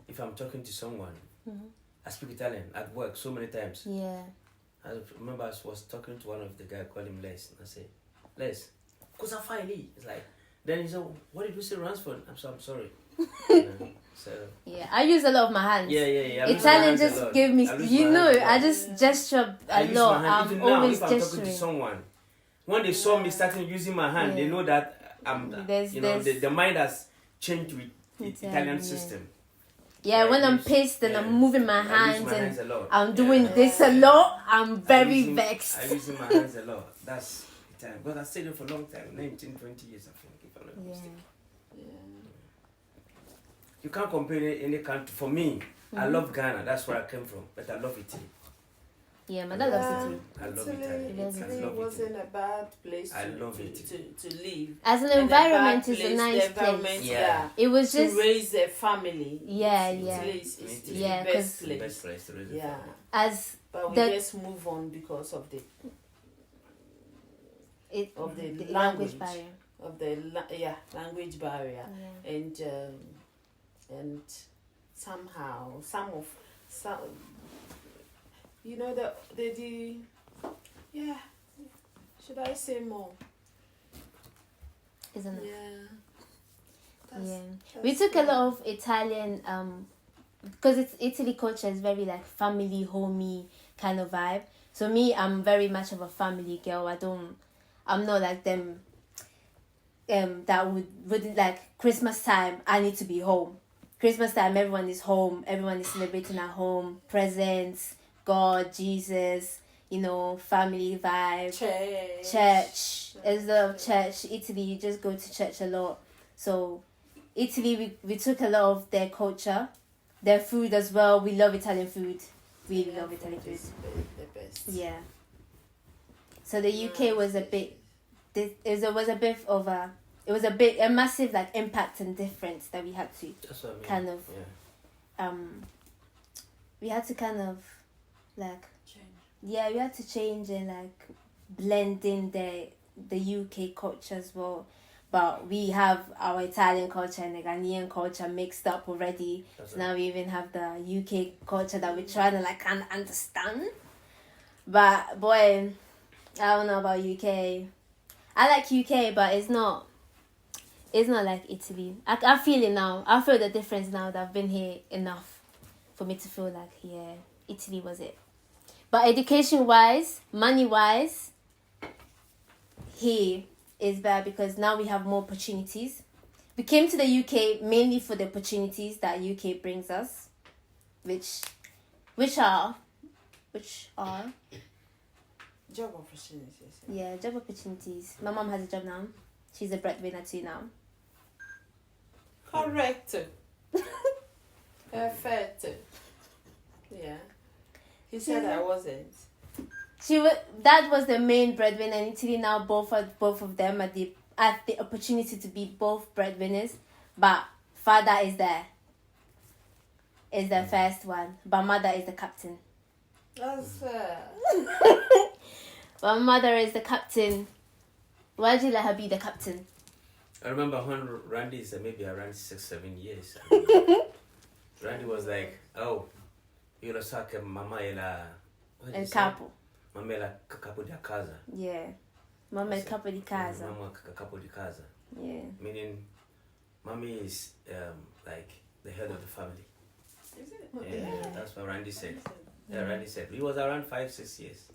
if I'm talking to someone, I speak Italian at work so many times. Yeah. I remember I was talking to one of the guys, called him Les, and I say, Les, cosa fai lì? It's like, then he said, what did you say Ransford? I'm sorry. So Yeah, I use a lot of my hands. yeah. I use my Italian hands a just lot. give me, I use you my know, hands a lot. I just gesture I a use lot. my hand. I'm Even now, always if I'm talking to gesturing. someone, when they saw me starting using my hand, they Yeah. know that There's- the mind has changed with Italian yeah. system. Yeah, Yeah, when I I'm use- pissed and yeah. I'm moving my I use hands my and hands a lot. I'm doing Yeah. this a lot, I'm very I vexed. using my hands a lot. That's Italian. But I stayed there for a long time, 19, 20 years, I think, if I'm not Yeah. mistaken. Yeah. You can't compare any country. For me, I love Ghana. That's where I came from. But I love Italy. Yeah, my dad loves Italy. I love Italy, Italy. Loves Italy I love wasn't Italy. a bad place I to, love to, Italy. to live. As an And environment, bad it's a place, nice the environment, place. Yeah. It was to just raise a family. Yeah, Italy yeah. is the Yeah, best 'cause- The place. best place to raise a Yeah. family. as But we The- just move on because of the it Of the language language. barrier. language barrier. Yeah. And somehow some you know the yeah, should I say more? Isn't it? Yeah. Yeah. We took a lot of Italian because it's Italy culture is very like family homey kind of vibe. So me, I'm very much of a family girl. I'm not like them that wouldn't like Christmas time I need to be home. Christmas time everyone is home, everyone is celebrating at home, presents, God, Jesus, family vibe. Church. There's a lot of church. Italy, you just go to church a lot. So Italy, we took a lot of their culture, their food as well. We love Italian food. We love Italian food. The best. Yeah. So the UK was a bit. It was a massive like impact and difference that we had to That's what I mean. kind of Yeah. we had to kind of like Change. yeah, we had to change and like blend in the UK culture as well. But we have our Italian culture and the Ghanaian culture mixed up already. That's So now we even have the UK culture that we're trying to like kind of understand. But boy, I don't know about UK. I like UK, but it's not like Italy. I feel it now. I feel the difference now that I've been here enough for me to feel like, yeah, Italy was it. But education-wise, money-wise, here is better because now we have more opportunities. We came to the UK mainly for the opportunities that UK brings us, which are Job opportunities. yeah, job opportunities. My mom has a job now. She's a breadwinner too now. Correct. Perfect. Yeah. He said I wasn't. Dad was the main breadwinner in Italy. Now both of them at the opportunity to be both breadwinners, but father is the first one, but mother is the captain. That's But mother is the captain. Why did you let her be the captain? I remember when Randy is maybe around 6-7 years. Randy was like, "Oh, you know, sake mama ela." El capo. Mama ela capo di casa. Yeah. Mama el capo di casa. Mama capo di casa. Yeah. Meaning, mommy is like the head of the family. Is it? Yeah, that's what Randy said. Yeah, Randy said he was around 5-6 years,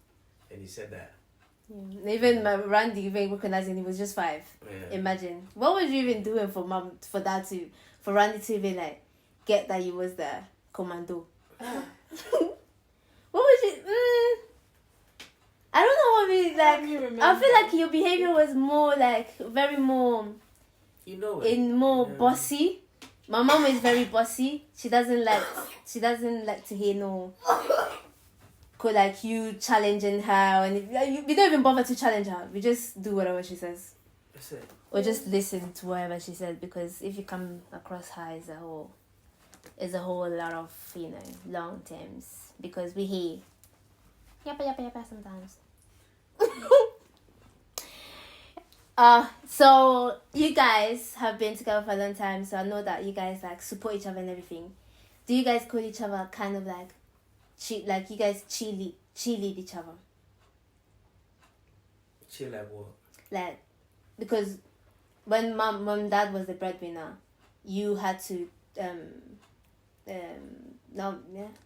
and he said that. Yeah. Even my Randy even recognizing he was just 5. Yeah. Imagine. What was you even doing for Randy to even like get that you was the commando? What was you? I don't know what we like. I feel like your behavior was more like very more bossy. My mom is very bossy. She doesn't like to hear no. Like you challenging her, and we don't even bother to challenge her. We just do whatever she says, That's it. or just listen to whatever she says. Because if you come across her as a whole lot of long terms. Because we hear yappa sometimes. So you guys have been together for a long time, so I know that you guys like support each other and everything. Do you guys call each other kind of like you guys cheerlead each other? Chill like what? Like, because when mom dad was the breadwinner, you had to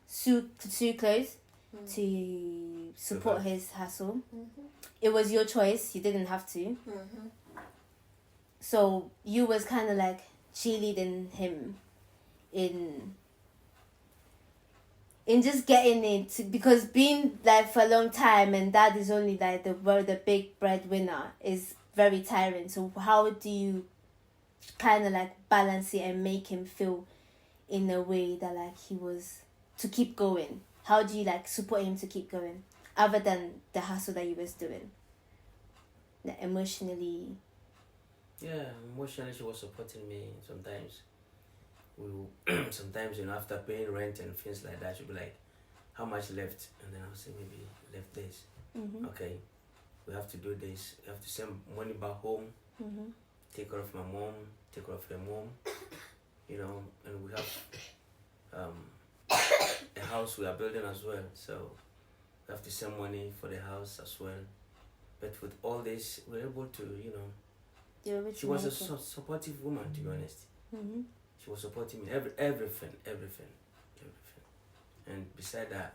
sew clothes to support his hustle. It was your choice. You didn't have to. So you was kind of like cheerleading him in just getting it, because being like for a long time and dad is only like the big breadwinner is very tiring. So how do you kind of like balance it and make him feel in a way that like he was to keep going? How do you like support him to keep going other than the hustle that you was doing? Like emotionally. Yeah, emotionally she was supporting me. Sometimes sometimes after paying rent and things like that, she'd be like, how much left? And then I'll say, maybe left this. Okay, we have to do this. We have to send money back home. Take care of my mom, take care of your mom, and we have a house we are building as well, so we have to send money for the house as well. But with all this, we're able to, she was a supportive woman, to be honest. She was supporting me, everything. And beside that,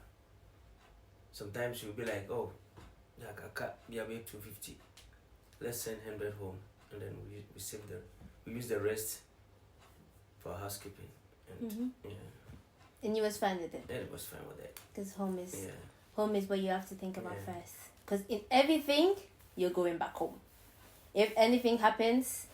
sometimes she'll be like, oh, like I can't be away 250. Let's send 100 home, and then we use the rest for housekeeping. And And you was fine with it? Yeah, it was fine with it. Because home is what you have to think about first. Because in everything, you're going back home. If anything happens,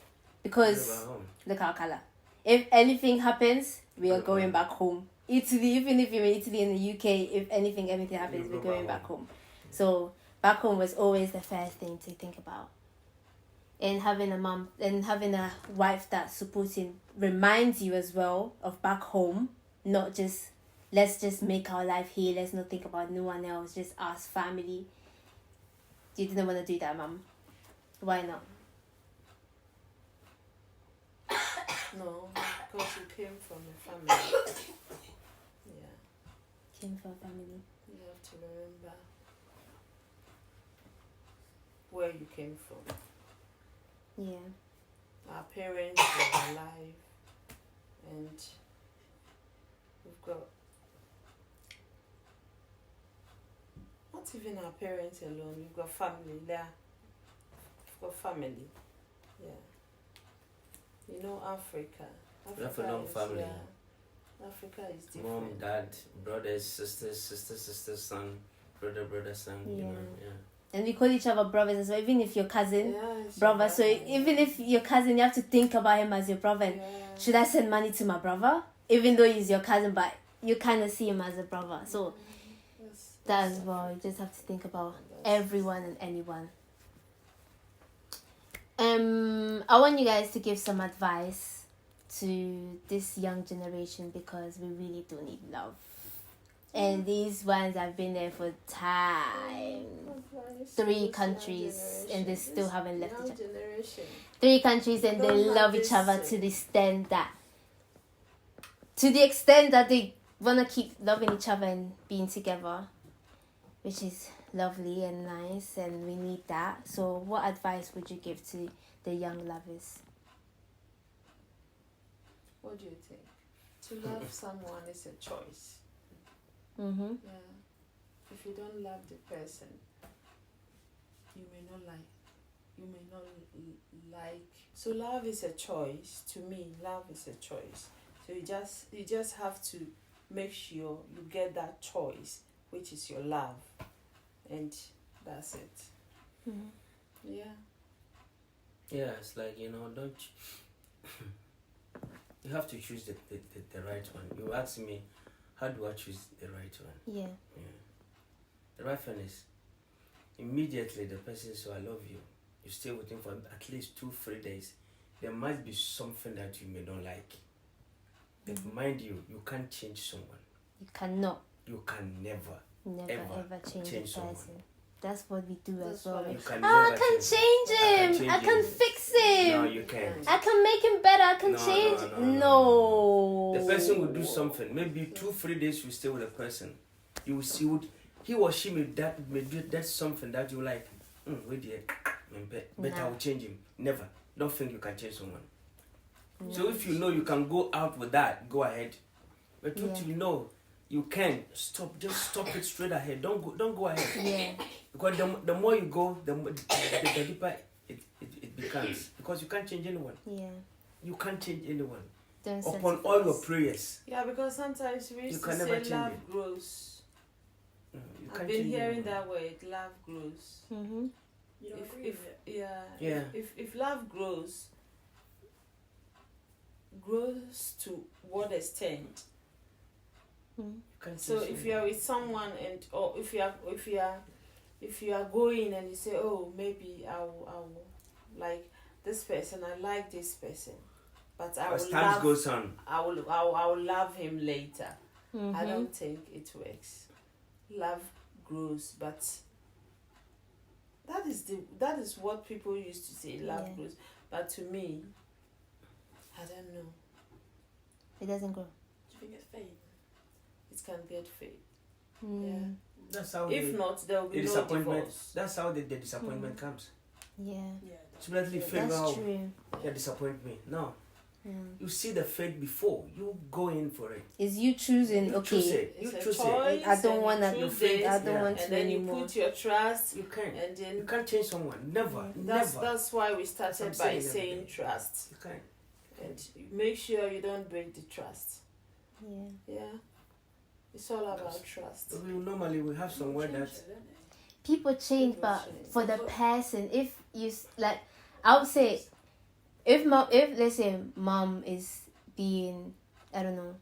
because look at our color. If anything happens, we are going back home. Italy, even if you're in Italy and the UK, if anything happens, we're going back home. So back home was always the first thing to think about. And having a mom and having a wife that's supporting reminds you as well of back home. Not just, let's just make our life here. Let's not think about no one else. Just us, family. You didn't want to do that, Mom. Why not? No, because you came from a family. Yeah. Came from a family. You have to remember where you came from. Yeah. Our parents were alive, and we've got not even our parents alone. We've got family there. We've got family. Yeah. Africa. We have a long family. Yeah. Africa is different. Mom, dad, brothers, sisters, son, brother, son. Yeah. And we call each other brothers as well, even if your cousin, brother. So even if your cousin, you have to think about him as your brother. And should I send money to my brother? Even though he's your cousin, but you kind of see him as a brother. So that as well, you just have to think about everyone and anyone. I want you guys to give some advice to this young generation, because we really do need love. And these ones have been there for time. 3 countries and they still haven't left each other. 3 countries and they love each other to the extent that they want to keep loving each other and being together, which is lovely and nice, and we need that. So what advice would you give to the young lovers? What do you think? To love someone is a choice. Yeah. If you don't love the person, you may not like. So love is a choice. To me, love is a choice. So you just have to make sure you get that choice, which is your love, and that's it. Yeah. Yeah, it's like, don't you have to choose the right one. You ask me, how do I choose the right one? Yeah. The right one is immediately the person says, I love you. You stay with him for at least 2-3 days. There might be something that you may not like. But mind you can't change someone. You cannot. You can never ever change a person. Someone. That's what we do as well. You can I can change him. I can fix him. No, you can't. I can make him better. I can change. No. The person will do something. Maybe 2-3 days you stay with a person. You will see he or she may do that something that you like. Wait there. But I will change him. Never. Don't think you can change someone. So if you know you can go out with that, go ahead. But if you know you can stop, just stop it straight ahead. Don't go ahead. Yeah. Because the more you go, the deeper it becomes. Because you can't change anyone. Yeah. You can't change anyone. Don't Upon all your prayers. Yeah, because sometimes we used You to can say never change love it. grows. No, you I've can't been change hearing anyone. that word, love grows. Mm-hmm. You don't agree If with it? yeah, if love grows to what extent? Mm-hmm. You can't So change if you are with someone and or if you are going and you say, oh, maybe I will like this person, I like this person, but I as will time love goes on. I will love him later. Mm-hmm. I don't think it works. Love grows, but that is what people used to say. Love Yeah. grows, but to me, I don't know. It doesn't grow. Do you think it's fate? It can get fade. Mm. Yeah. That's how If not, there will the be no disappointment. divorce. That's how the disappointment comes. Yeah. Yeah. Simply That's figure That's out true. you disappoint me. No, Yeah. you see the fate before you go in for it. Is you choosing? You Okay. choose it. You It's a choose it. choice. I don't and wanna. you choose Your it, I don't Yeah. want and to then you anymore. put your trust, You can't. and then You can't change someone. Never. that's Never. that's why we started I'm by saying saying everything. trust, You can't. and make sure you don't break the trust. Yeah. Yeah, it's all about trust. Normally we have somewhere Change that it, don't they? People change, People but change. for the person, if you like, I would say, if let's say mom is being, I don't know,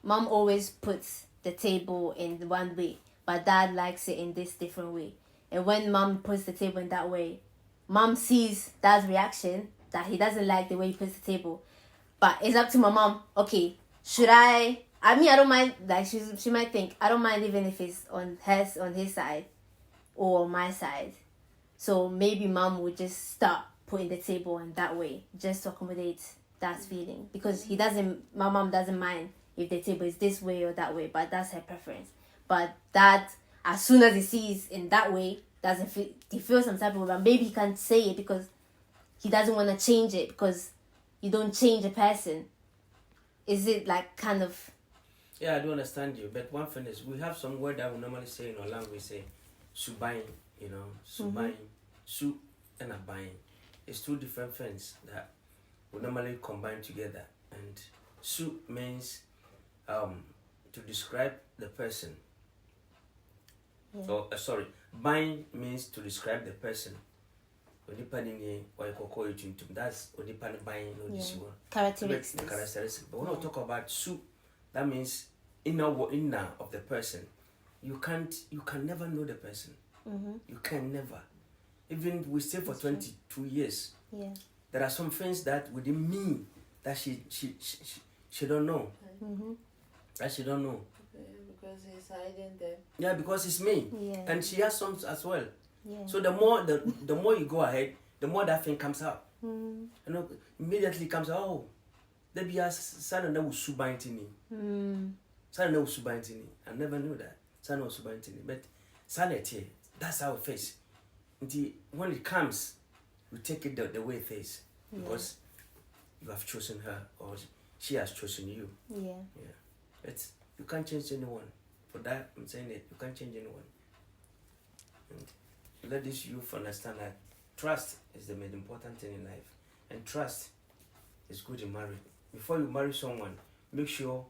mom always puts the table in one way, but dad likes it in this different way, and when mom puts the table in that way, mom sees dad's reaction that he doesn't like the way he puts the table, but it's up to my mom. Okay, should I mean, I don't mind. Like she might think I don't mind even if it's on his side or on my side. So maybe mom would just start putting the table in that way just to accommodate dad's feeling, because my mom doesn't mind if the table is this way or that way, but that's her preference. But dad, as soon as he sees in that way, he feels some type of way, but maybe he can't say it because he doesn't want to change it, because you don't change a person. Is it like kind of? Yeah, I do understand you, but one thing is we have some word that we normally say in our language, say subayin, subayin, su and abayin. It's two different things that we normally combine together. And su means to describe the person. Yeah. So bayin means to describe the person. That's bayin no this one. Characteristics. The characteristics. But when we talk about su, that means inner of the person. You can never know the person. Mm-hmm. You can never. Even we stay for 22 years. Yeah. There are some things that within me that she don't know. Mm-hmm. That she don't know. Because he's hiding them. Yeah, because it's me. Yeah. And she has some as well. Yeah. So the more you go ahead, the more that thing comes out. Mm. Immediately comes out, oh, there be a son that was subaintini. Mm. Son that was subaintini. I never knew that. Son was subaintini. But son here, that's how it is. When it comes, you take it the way it is. Because you have chosen her or she has chosen you. Yeah. Yeah. You can't change anyone. For that, I'm saying it. You can't change anyone. And let this youth understand that trust is the most important thing in life. And trust is good in marriage. Before you marry someone, make sure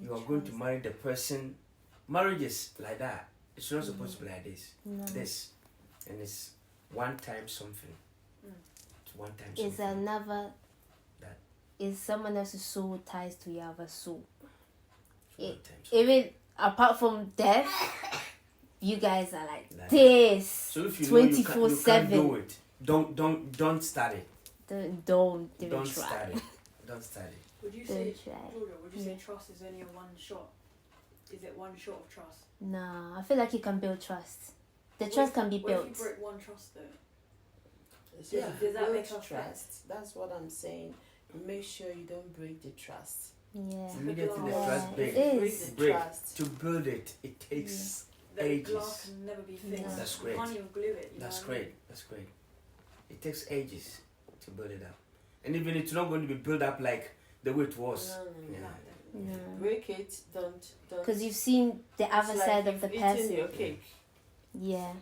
you are going to marry the person. Marriage is like that. It's not supposed to be like this. No. This. And it's one time something. It's one time something. It's another. That. Is someone else's soul ties to your other soul. It's one time something. Even apart from death, you guys are like Like this. So if you know you can't 24/7. do it, don't start it. Don't even Don't try. start it. Don't start it. Would you Don't say, try. Georgia, would you say trust is only a one shot? Is it one shot of trust? Nah, I feel like you can build trust. The What trust if- can be What built. if you break one trust though? Yeah, Does that build make us trust? That's what I'm saying. Make sure you don't break the trust. Yeah. Immediately the Yeah, trust it breaks. is. Break. Trust. To build it, it takes The ages. glass can never be fixed. No. That's You great. can't even glue it. You That's know what I mean? great. That's great. It takes ages to build it up. and even it's not going to be built up like the way it was. No. Break it. Don't. Because you've seen the It's other like side of you've the eaten person. your cake Yeah.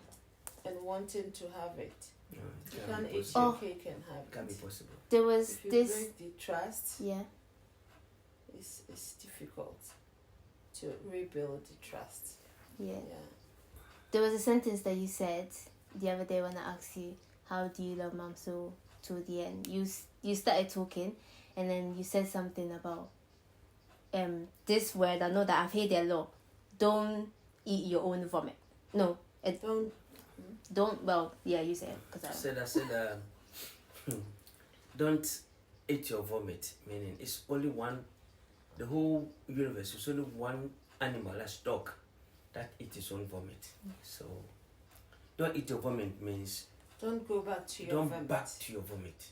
and wanting to have it. No, it You can't can't be eat possible. your Oh. cake and have It can't be it. possible. There was If you this. break the trust, Yeah. it's difficult to rebuild the trust. Yeah. Yeah. There was a sentence that you said the other day when I asked you, how do you love mom so to the end? You started talking, and then you said something about this word. I know that I've heard it a lot. Don't eat your own vomit. No, don't. Well, yeah, you said it I said, don't eat your vomit. Meaning, it's only one. The whole universe is only one animal, that's dog, that eats its own vomit. So, don't eat your vomit means Don't go back to your don't vomit. back to your vomit.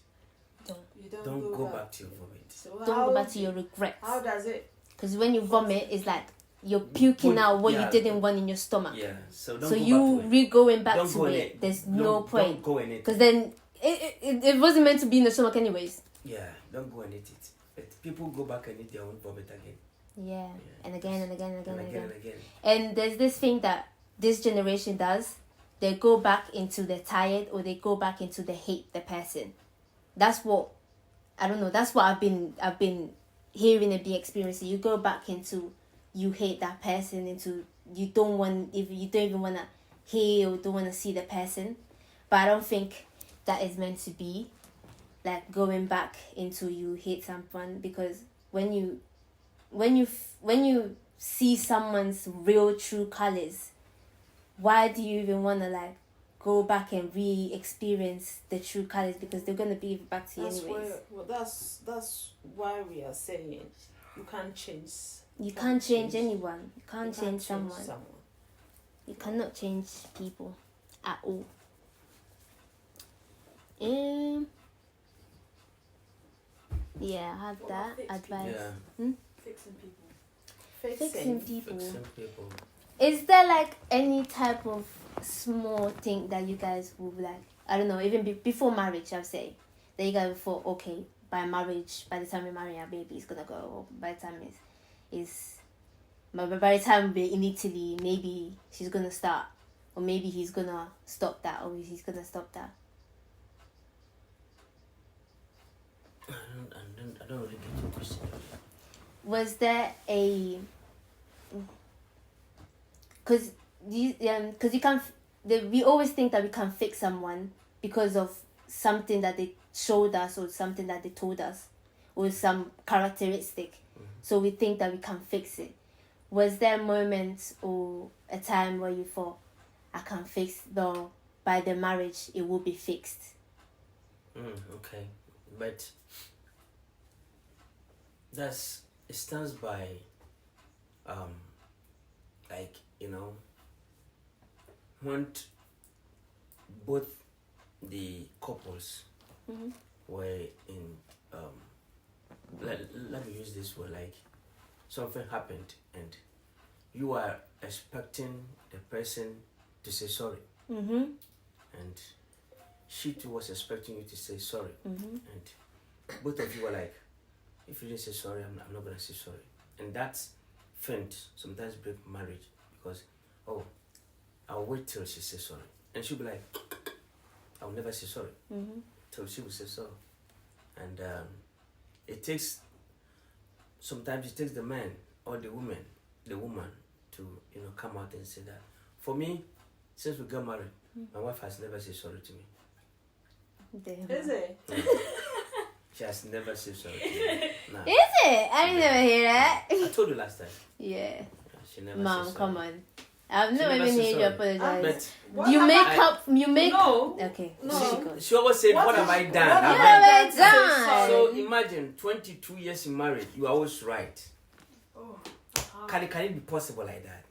You don't, Don't go, go back. back to your vomit. So don't how go back to do- your regrets. How does it? Because when you vomit, it's like you're puking out what Yeah. you didn't want in your stomach. Yeah. So don't So go you back to it. going back Don't to go in it, there's Don't- no point. Don't go in it. Because then it wasn't meant to be in the stomach anyways. Yeah. Don't go and eat it. But people go back and eat their own vomit again. Yeah. And again and again and again and again. and again. And there's this thing that this generation does. They go back into the tired, or they go back into the hate the person. That's what I don't know. That's what I've been hearing and be experiencing. You go back into you hate that person, into you don't even want to hear or don't want to see the person. But I don't think that is meant to be like going back into you hate someone, because when you see someone's real true colors, why do you even want to like go back and re-experience the true colors? Because they're going to be back to you That's anyways. that's why we are saying you can't change. You can't change anyone. You You can't can't change someone. You cannot change people at all. Yeah, I have What that about fixed advice. Yeah. Fixing people. Fixing people. Fixing people. Is there like any type of small thing that you guys would like? I don't know, even before marriage, I'll say that you guys thought, okay, by marriage, by the time we marry our baby, it's gonna go. Or by the time by the time we're in Italy, maybe she's gonna start, or maybe he's gonna stop that, or he's gonna stop that. I don't really get your question. Was there a? Because you can, we always think that we can fix someone because of something that they showed us or something that they told us or some characteristic. So we think that we can fix it. Was there a moment or a time where you thought, I can fix though by the marriage it will be fixed? Okay, but it stands by like, you know, when both the couples were in let me use this word, like something happened and you are expecting the person to say sorry, and she too was expecting you to say sorry, and both of you were like, if you didn't say sorry, I'm not gonna say sorry. And that's friend sometimes break marriage because, oh, I'll wait till she says sorry, and she'll be like, I'll never say sorry till she will say sorry. And sometimes it takes the man or the woman to, you know, come out and say that. For me, since we got married, my wife has never said sorry to me. Damn. Is it? She has never said sorry to me. Nah. Is it? I didn't never hear that. I told you last time. Yeah. She never Mom, said sorry. come on. I've She never never even said heard you sorry. apologize. What You have make I- up. You make. No. Okay. No. She goes. She always said, what have is- I done? what Have have I I done? done? So imagine 22 years in marriage, you are always right. Oh. Can it be possible like that?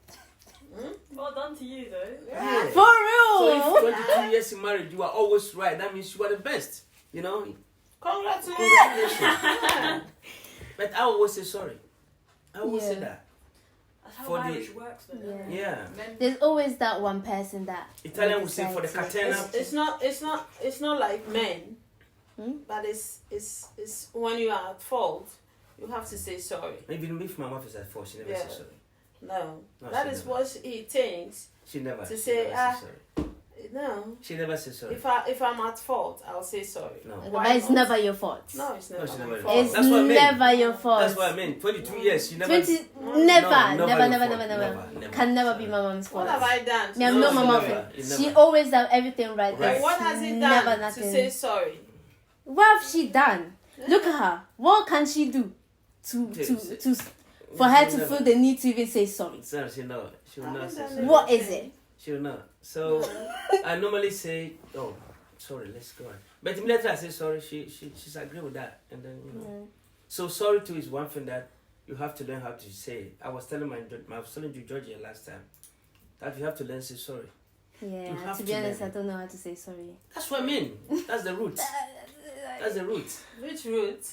Well done to you though. Yeah. For real. So if 22 years in marriage, you are always right, that means you are the best. You know? Congratulations. Congratulations. But I always say sorry. I always say Yeah. that. That's how For the- marriage works though. Yeah. Yeah. Men, There's always that one person that Italian will say for the decides to- catena. It's not like men. But it's when you are at fault, you have to say sorry. Even if my mouth is at fault, she never says sorry. No, No, that she is never. what he thinks. She never. To she say, never says sorry. No. She never says sorry. If I'm at fault, I'll say sorry. No. But it's never your fault. No, it's never. No, she my never- fault. It's That's what I mean. never your fault. That's what I mean. 22 years, she never. 20, No, never, never never, your never, fault. never. Never. Can never be my mom's What fault. have I done? Me, I'm No, not my she mom. never. You She never. always does everything right. Right. There's What has he never done nothing. to say sorry? What have she done? Look at her. What can she do to for her to feel the need to even say sorry? So she know. She will not say What sorry. What is it? She will not. So I normally say, "Oh, sorry, let's go on." But immediately I say sorry, she's agree with that, and then you know. So sorry too is one thing that you have to learn how to say. I was telling you Georgia last time that you have to learn to say sorry. Yeah, have to to be honest, learn. I don't know how to say sorry. That's what I mean. That's the root. That's the root. Which route?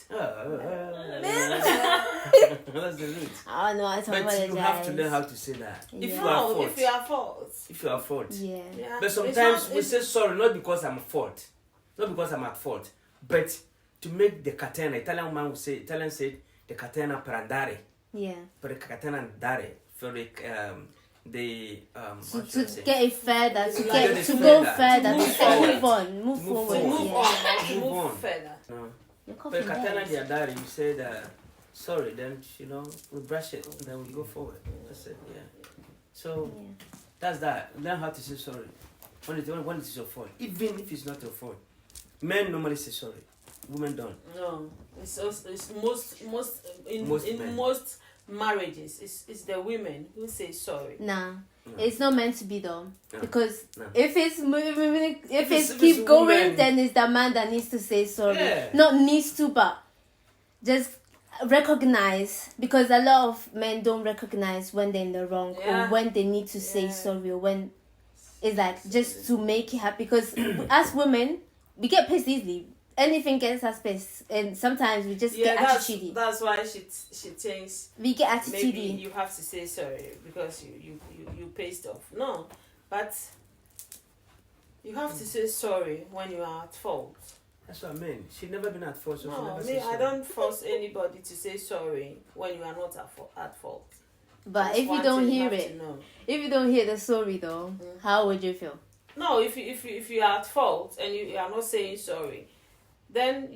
That's the root. I don't know how to But apologize. you have to learn how to say that. If Yeah. you are at No, fault. if you are at fault. If you are at fault. Yeah. Yeah. But It's sometimes not- we say sorry not because I'm at fault. Not because I'm at fault. But to make the catena, Italian man will say, Italian said, the catena per andare. Yeah. Per the catena andare. For the, what should I To say? get it further, to Like get it to further, go to further, move to forward. move on, move To move forward. forward. Move Yeah. on, not to Move move on. further. No. Your But coffee catena nice. the andare, you say that, sorry, then, we brush it, and then we go forward. That's it, yeah. So, Yeah. that's that. Learn how to say sorry when it is your fault, even if it's not your fault. Men normally say sorry, women don't. No, it's most Most in men. most marriages. It's the women who say sorry. Nah, No. it's not meant to be though. No. Because No. if it's moving, if it's it's keep a going, woman- then it's the man that needs to say sorry. Yeah. Not needs to, but just recognize, because a lot of men don't recognize when they're in the wrong Yeah. or when they need to say Yeah. sorry, or when it's like just to make it happy. Because as women, we get pissed easily. Anything gets us pissed, and sometimes we just Yeah, get attitude. that's why she thinks We get attitude. maybe you have to say sorry because you pissed off. No, but you have to say sorry when you are at fault. That's what I mean. She's never been at fault, so she No, never me, says sorry. I don't force anybody to say sorry when you are not at fault. But That's if you one don't thing hear have it, to know. if you don't hear the sorry though, how would you feel? No, if you are at fault and you are not saying sorry, then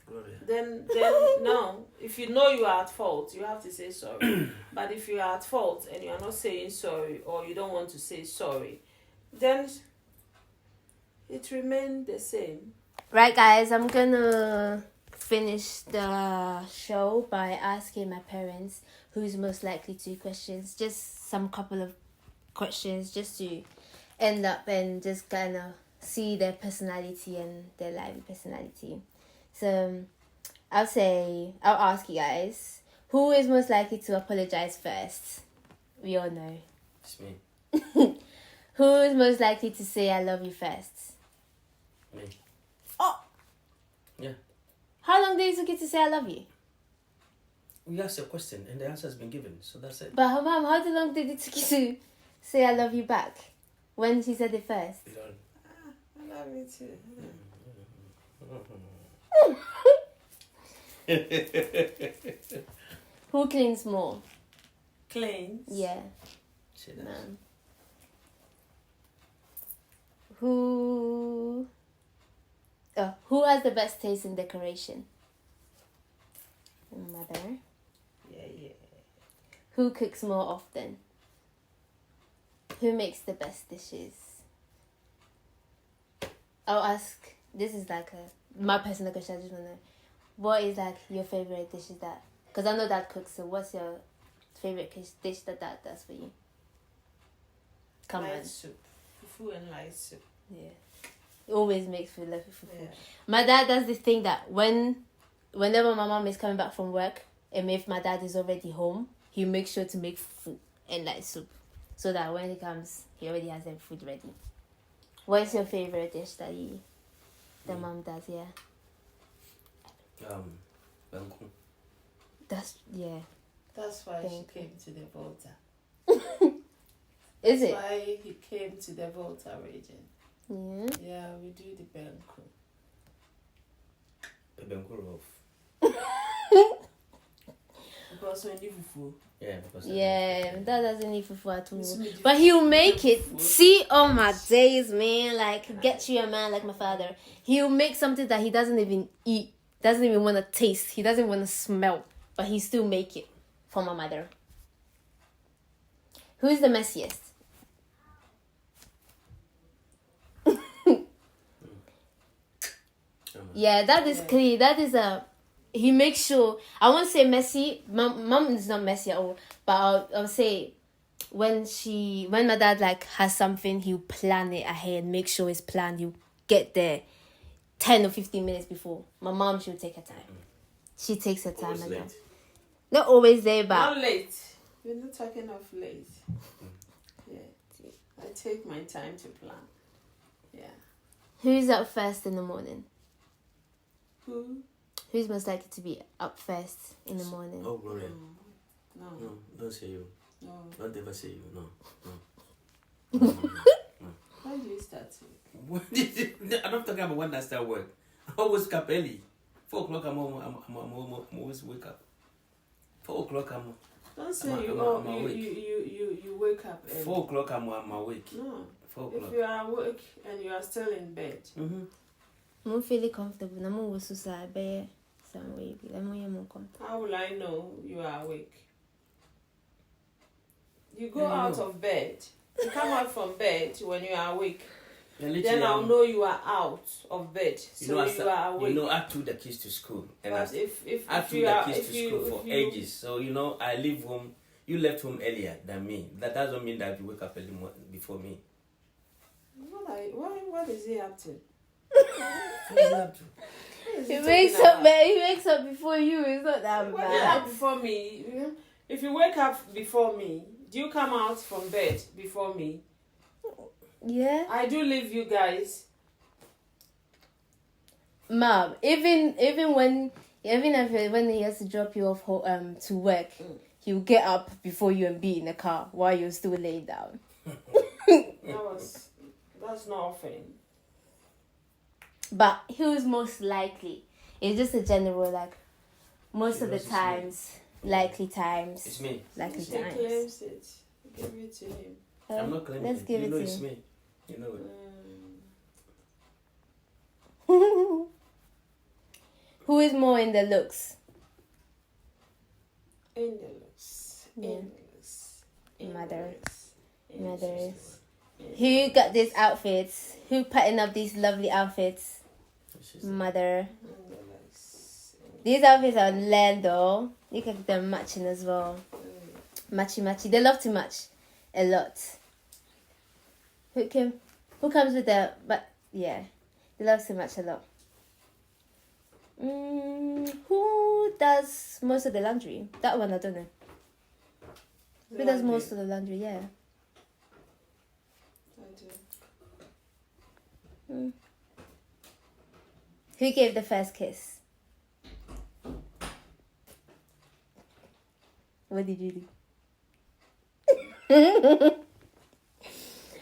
Gloria. no. If you know you are at fault, you have to say sorry. But if you are at fault and you are not saying sorry, or you don't want to say sorry, then it remains the same. Right, guys, I'm gonna finish the show by asking my parents who's most likely to questions. Just some couple of questions, just to end up and just kind of see their personality and their lively personality. So I'll ask you guys, who is most likely to apologize first? We all know. It's me. Who is most likely to say I love you first? Me. Oh! Yeah. How long did it take you to say I love you? We asked a question and the answer has been given, so that's it. But Mom, how long did it take you to say I love you back? When she said it first? You don't- I love you too. Who cleans more? Clean. Yeah, Say that. man. Who has the best taste in decoration? Mother. Yeah. Who cooks more often? Who makes the best dishes? I'll ask, this is like my personal question, I just want to know, what is like your favorite dish is that? Because I know Dad cooks, so what's your favorite dish that Dad does for you? Come on. Light soup. Fufu and light soup. Yeah. It always makes food like fufu. Yeah. My dad does this thing that whenever my mom is coming back from work, and if my dad is already home, he makes sure to make fufu and light soup, so that when he comes, he already has the food ready. What is your favorite dish that mom does? Yeah, Banku. that's yeah. That's why Thank she came to the Volta. Is That's it? why he came to the Volta region. Yeah. Yeah, we do the banku. Because when you fufu. Yeah, because Yeah, that doesn't need fufu at all. It's me But he'll make fufu. it. See, all my days, man. Like, get you a man like my father. He'll make something that he doesn't even eat, doesn't even want to taste, he doesn't want to smell, but he still make it for my mother. Who is the messiest? Yeah, that is clear. That is a. He makes sure. I won't say messy. Mom is not messy at all. But I'll say when my dad like has something, he'll plan it ahead, make sure it's planned. He'll get there 10 or 15 minutes before. My mom, she'll take her time. She takes her time. Always And late. not always there, but Not late. We're not talking of late. Yeah. I take my time to plan. Yeah. who's up first in the morning? Who? Who's most likely to be up first in the morning? Oh, Gloria. No. No, don't say you. No. Don't ever say you. No. Why do you start? I'm not talking about when I start work. I always wake up early. 4 o'clock, I'm always wake up. 4 o'clock, Don't say I'm awake. you wake up early. 4 o'clock, I'm awake. No. 4 o'clock. If you are awake and you are still in bed. I'm feeling comfortable. I'm always so bear some way. I'm more comfortable. How will I know you are awake? You go out of bed. You come out from bed when you are awake. Then I'll know you are out of bed. So you are awake. You know, I took the kids to school. And But I took the kids to school for ages. So, you know, I leave home. You left home earlier than me. That doesn't mean that you wake up early before me. What is he up to? What is he up to? He wakes up before you. It's not that Wake bad. up before me. If you wake up before me, do you come out from bed before me? Yeah. I do leave you guys. Mom, even when he has to drop you off to work, he'll get up before you and be in the car while you're still laying down. That's not often. But who's most likely? It's just a general most of the times, likely times. It's me. Likely He times. claims it. Give it to him. I'm not claiming Let's it. give You it know to it's him. me. You know it. Who is more in the looks? Endless. Yeah. Endless. Mother. Endless. Mothers. Who got these outfits? Who putting up these lovely outfits? Mother. Endless. These outfits are Lando. Look at them matching as well. Matchy. They love to match a lot. Who comes with the, but yeah, they love to match a lot. Who does most of the laundry? That one I don't know. Who does most of the laundry? Yeah. I do. Who gave the first kiss? What did you do?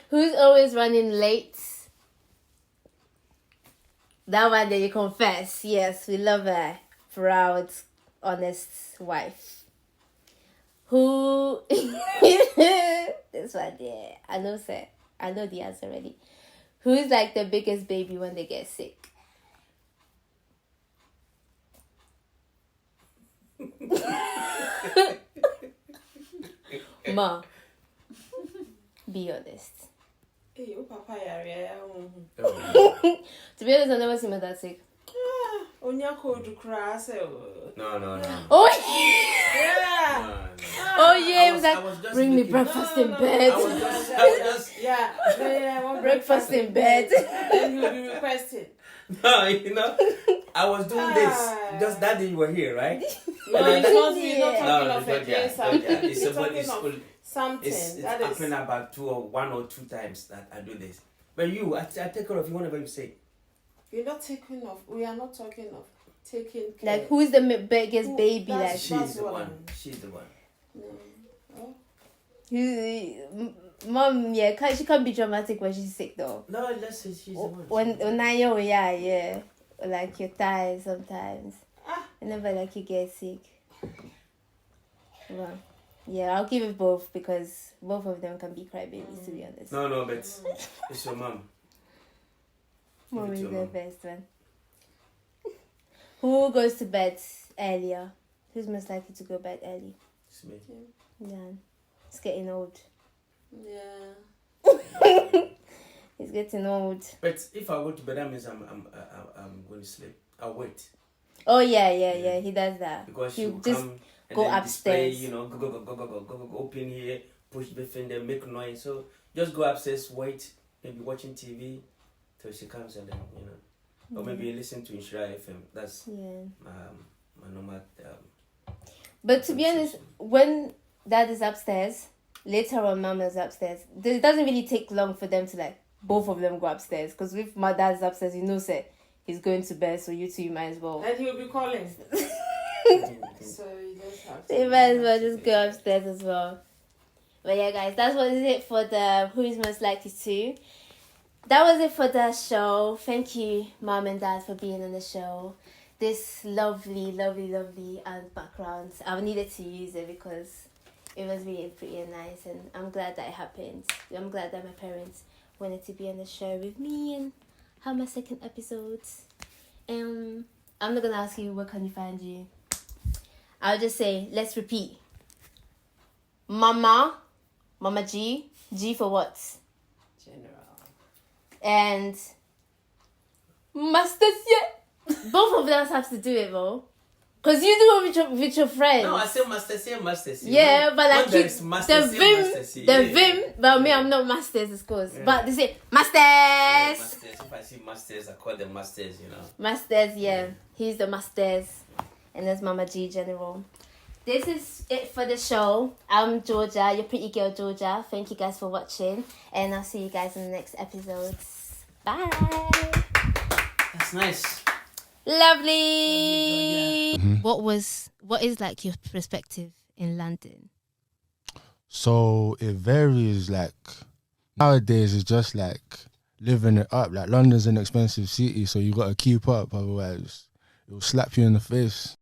Who's always running late? That one that you confess. Yes, we love a proud, honest wife. Who? This one, yeah. I know, sir. I know the answer already. Who's like the biggest baby when they get sick? Ma, be honest. Hey, your papa yare. To be honest, I've never seen my dad sick. Onyako do crass. No. Oh, Yeah. No. oh yeah, it was I like, was just bring me looking- breakfast in No. bed. I was just Yeah. One breakfast in bed. Then you'll be requesting. no, you know, I was doing this. Just that day you were here, right? No, And it's I- not. We're not Yeah. talking No, of don't a yeah, place. don't yeah. We're It's about talking of something. it's That is. happened about 1 or 2 times that I do this. But you, I take care of you whenever you say. We're not taking off. We are not talking of taking care. Like, who's the biggest baby? That's- Like, She's the what I one. mean. She's the one. No. Oh. Mom, she can't be dramatic when she's sick though. No, let's say she's the one. When yeah. Like you're tired sometimes. Whenever like you get sick. Well, yeah, I'll give it both because both of them can be crybabies, to be honest. No, but it's your mom. Mom is the best one. Who goes to bed earlier? Who's most likely to go bed early? It's me. Yeah. It's getting old. Yeah. It's getting old. But if I go to bed, that means I'm going to sleep. I'll wait. Oh yeah. He does that. Because He'll she'll just come and go then upstairs. display, go open here, push the thing, then make noise. So just go upstairs, wait, maybe watching TV till she comes and then or maybe listen to Inshira FM. That's my normal. But to be honest, when Dad is upstairs, later on Mom is upstairs. It doesn't really take long for them to like both of them go upstairs. Because if my dad's upstairs, say he's going to bed, so you two you might as well. And he'll be calling. So you just have to. You might as well just go upstairs as well. But yeah, guys, that's what is it for the Who is Most Likely To. That was it for the show. Thank you, Mom and Dad, for being on the show. This lovely background. I needed to use it because it was really pretty and nice, and I'm glad that it happened. I'm glad that my parents wanted to be on the show with me and have my second episode. I'm not gonna ask you where can you find you. I'll just say, let's repeat. Mama G for what? General. And Masters, yeah. Both of us have to do it, though. Because you do it with your friends. No, I say masters. Yeah, but like the Vim, but me, I'm not masters, of course. Yeah. But they say, masters! Yeah, masters. If I see masters, I call them masters, Masters, yeah. He's the masters. And there's Mama G General. This is it for the show. I'm Georgia, your pretty girl Georgia. Thank you guys for watching. And I'll see you guys in the next episodes. Bye! That's nice. Lovely. What is like your perspective in London? So it varies. Like nowadays, it's just like living it up. Like London's an expensive city, so you gotta keep up, otherwise it'll slap you in the face.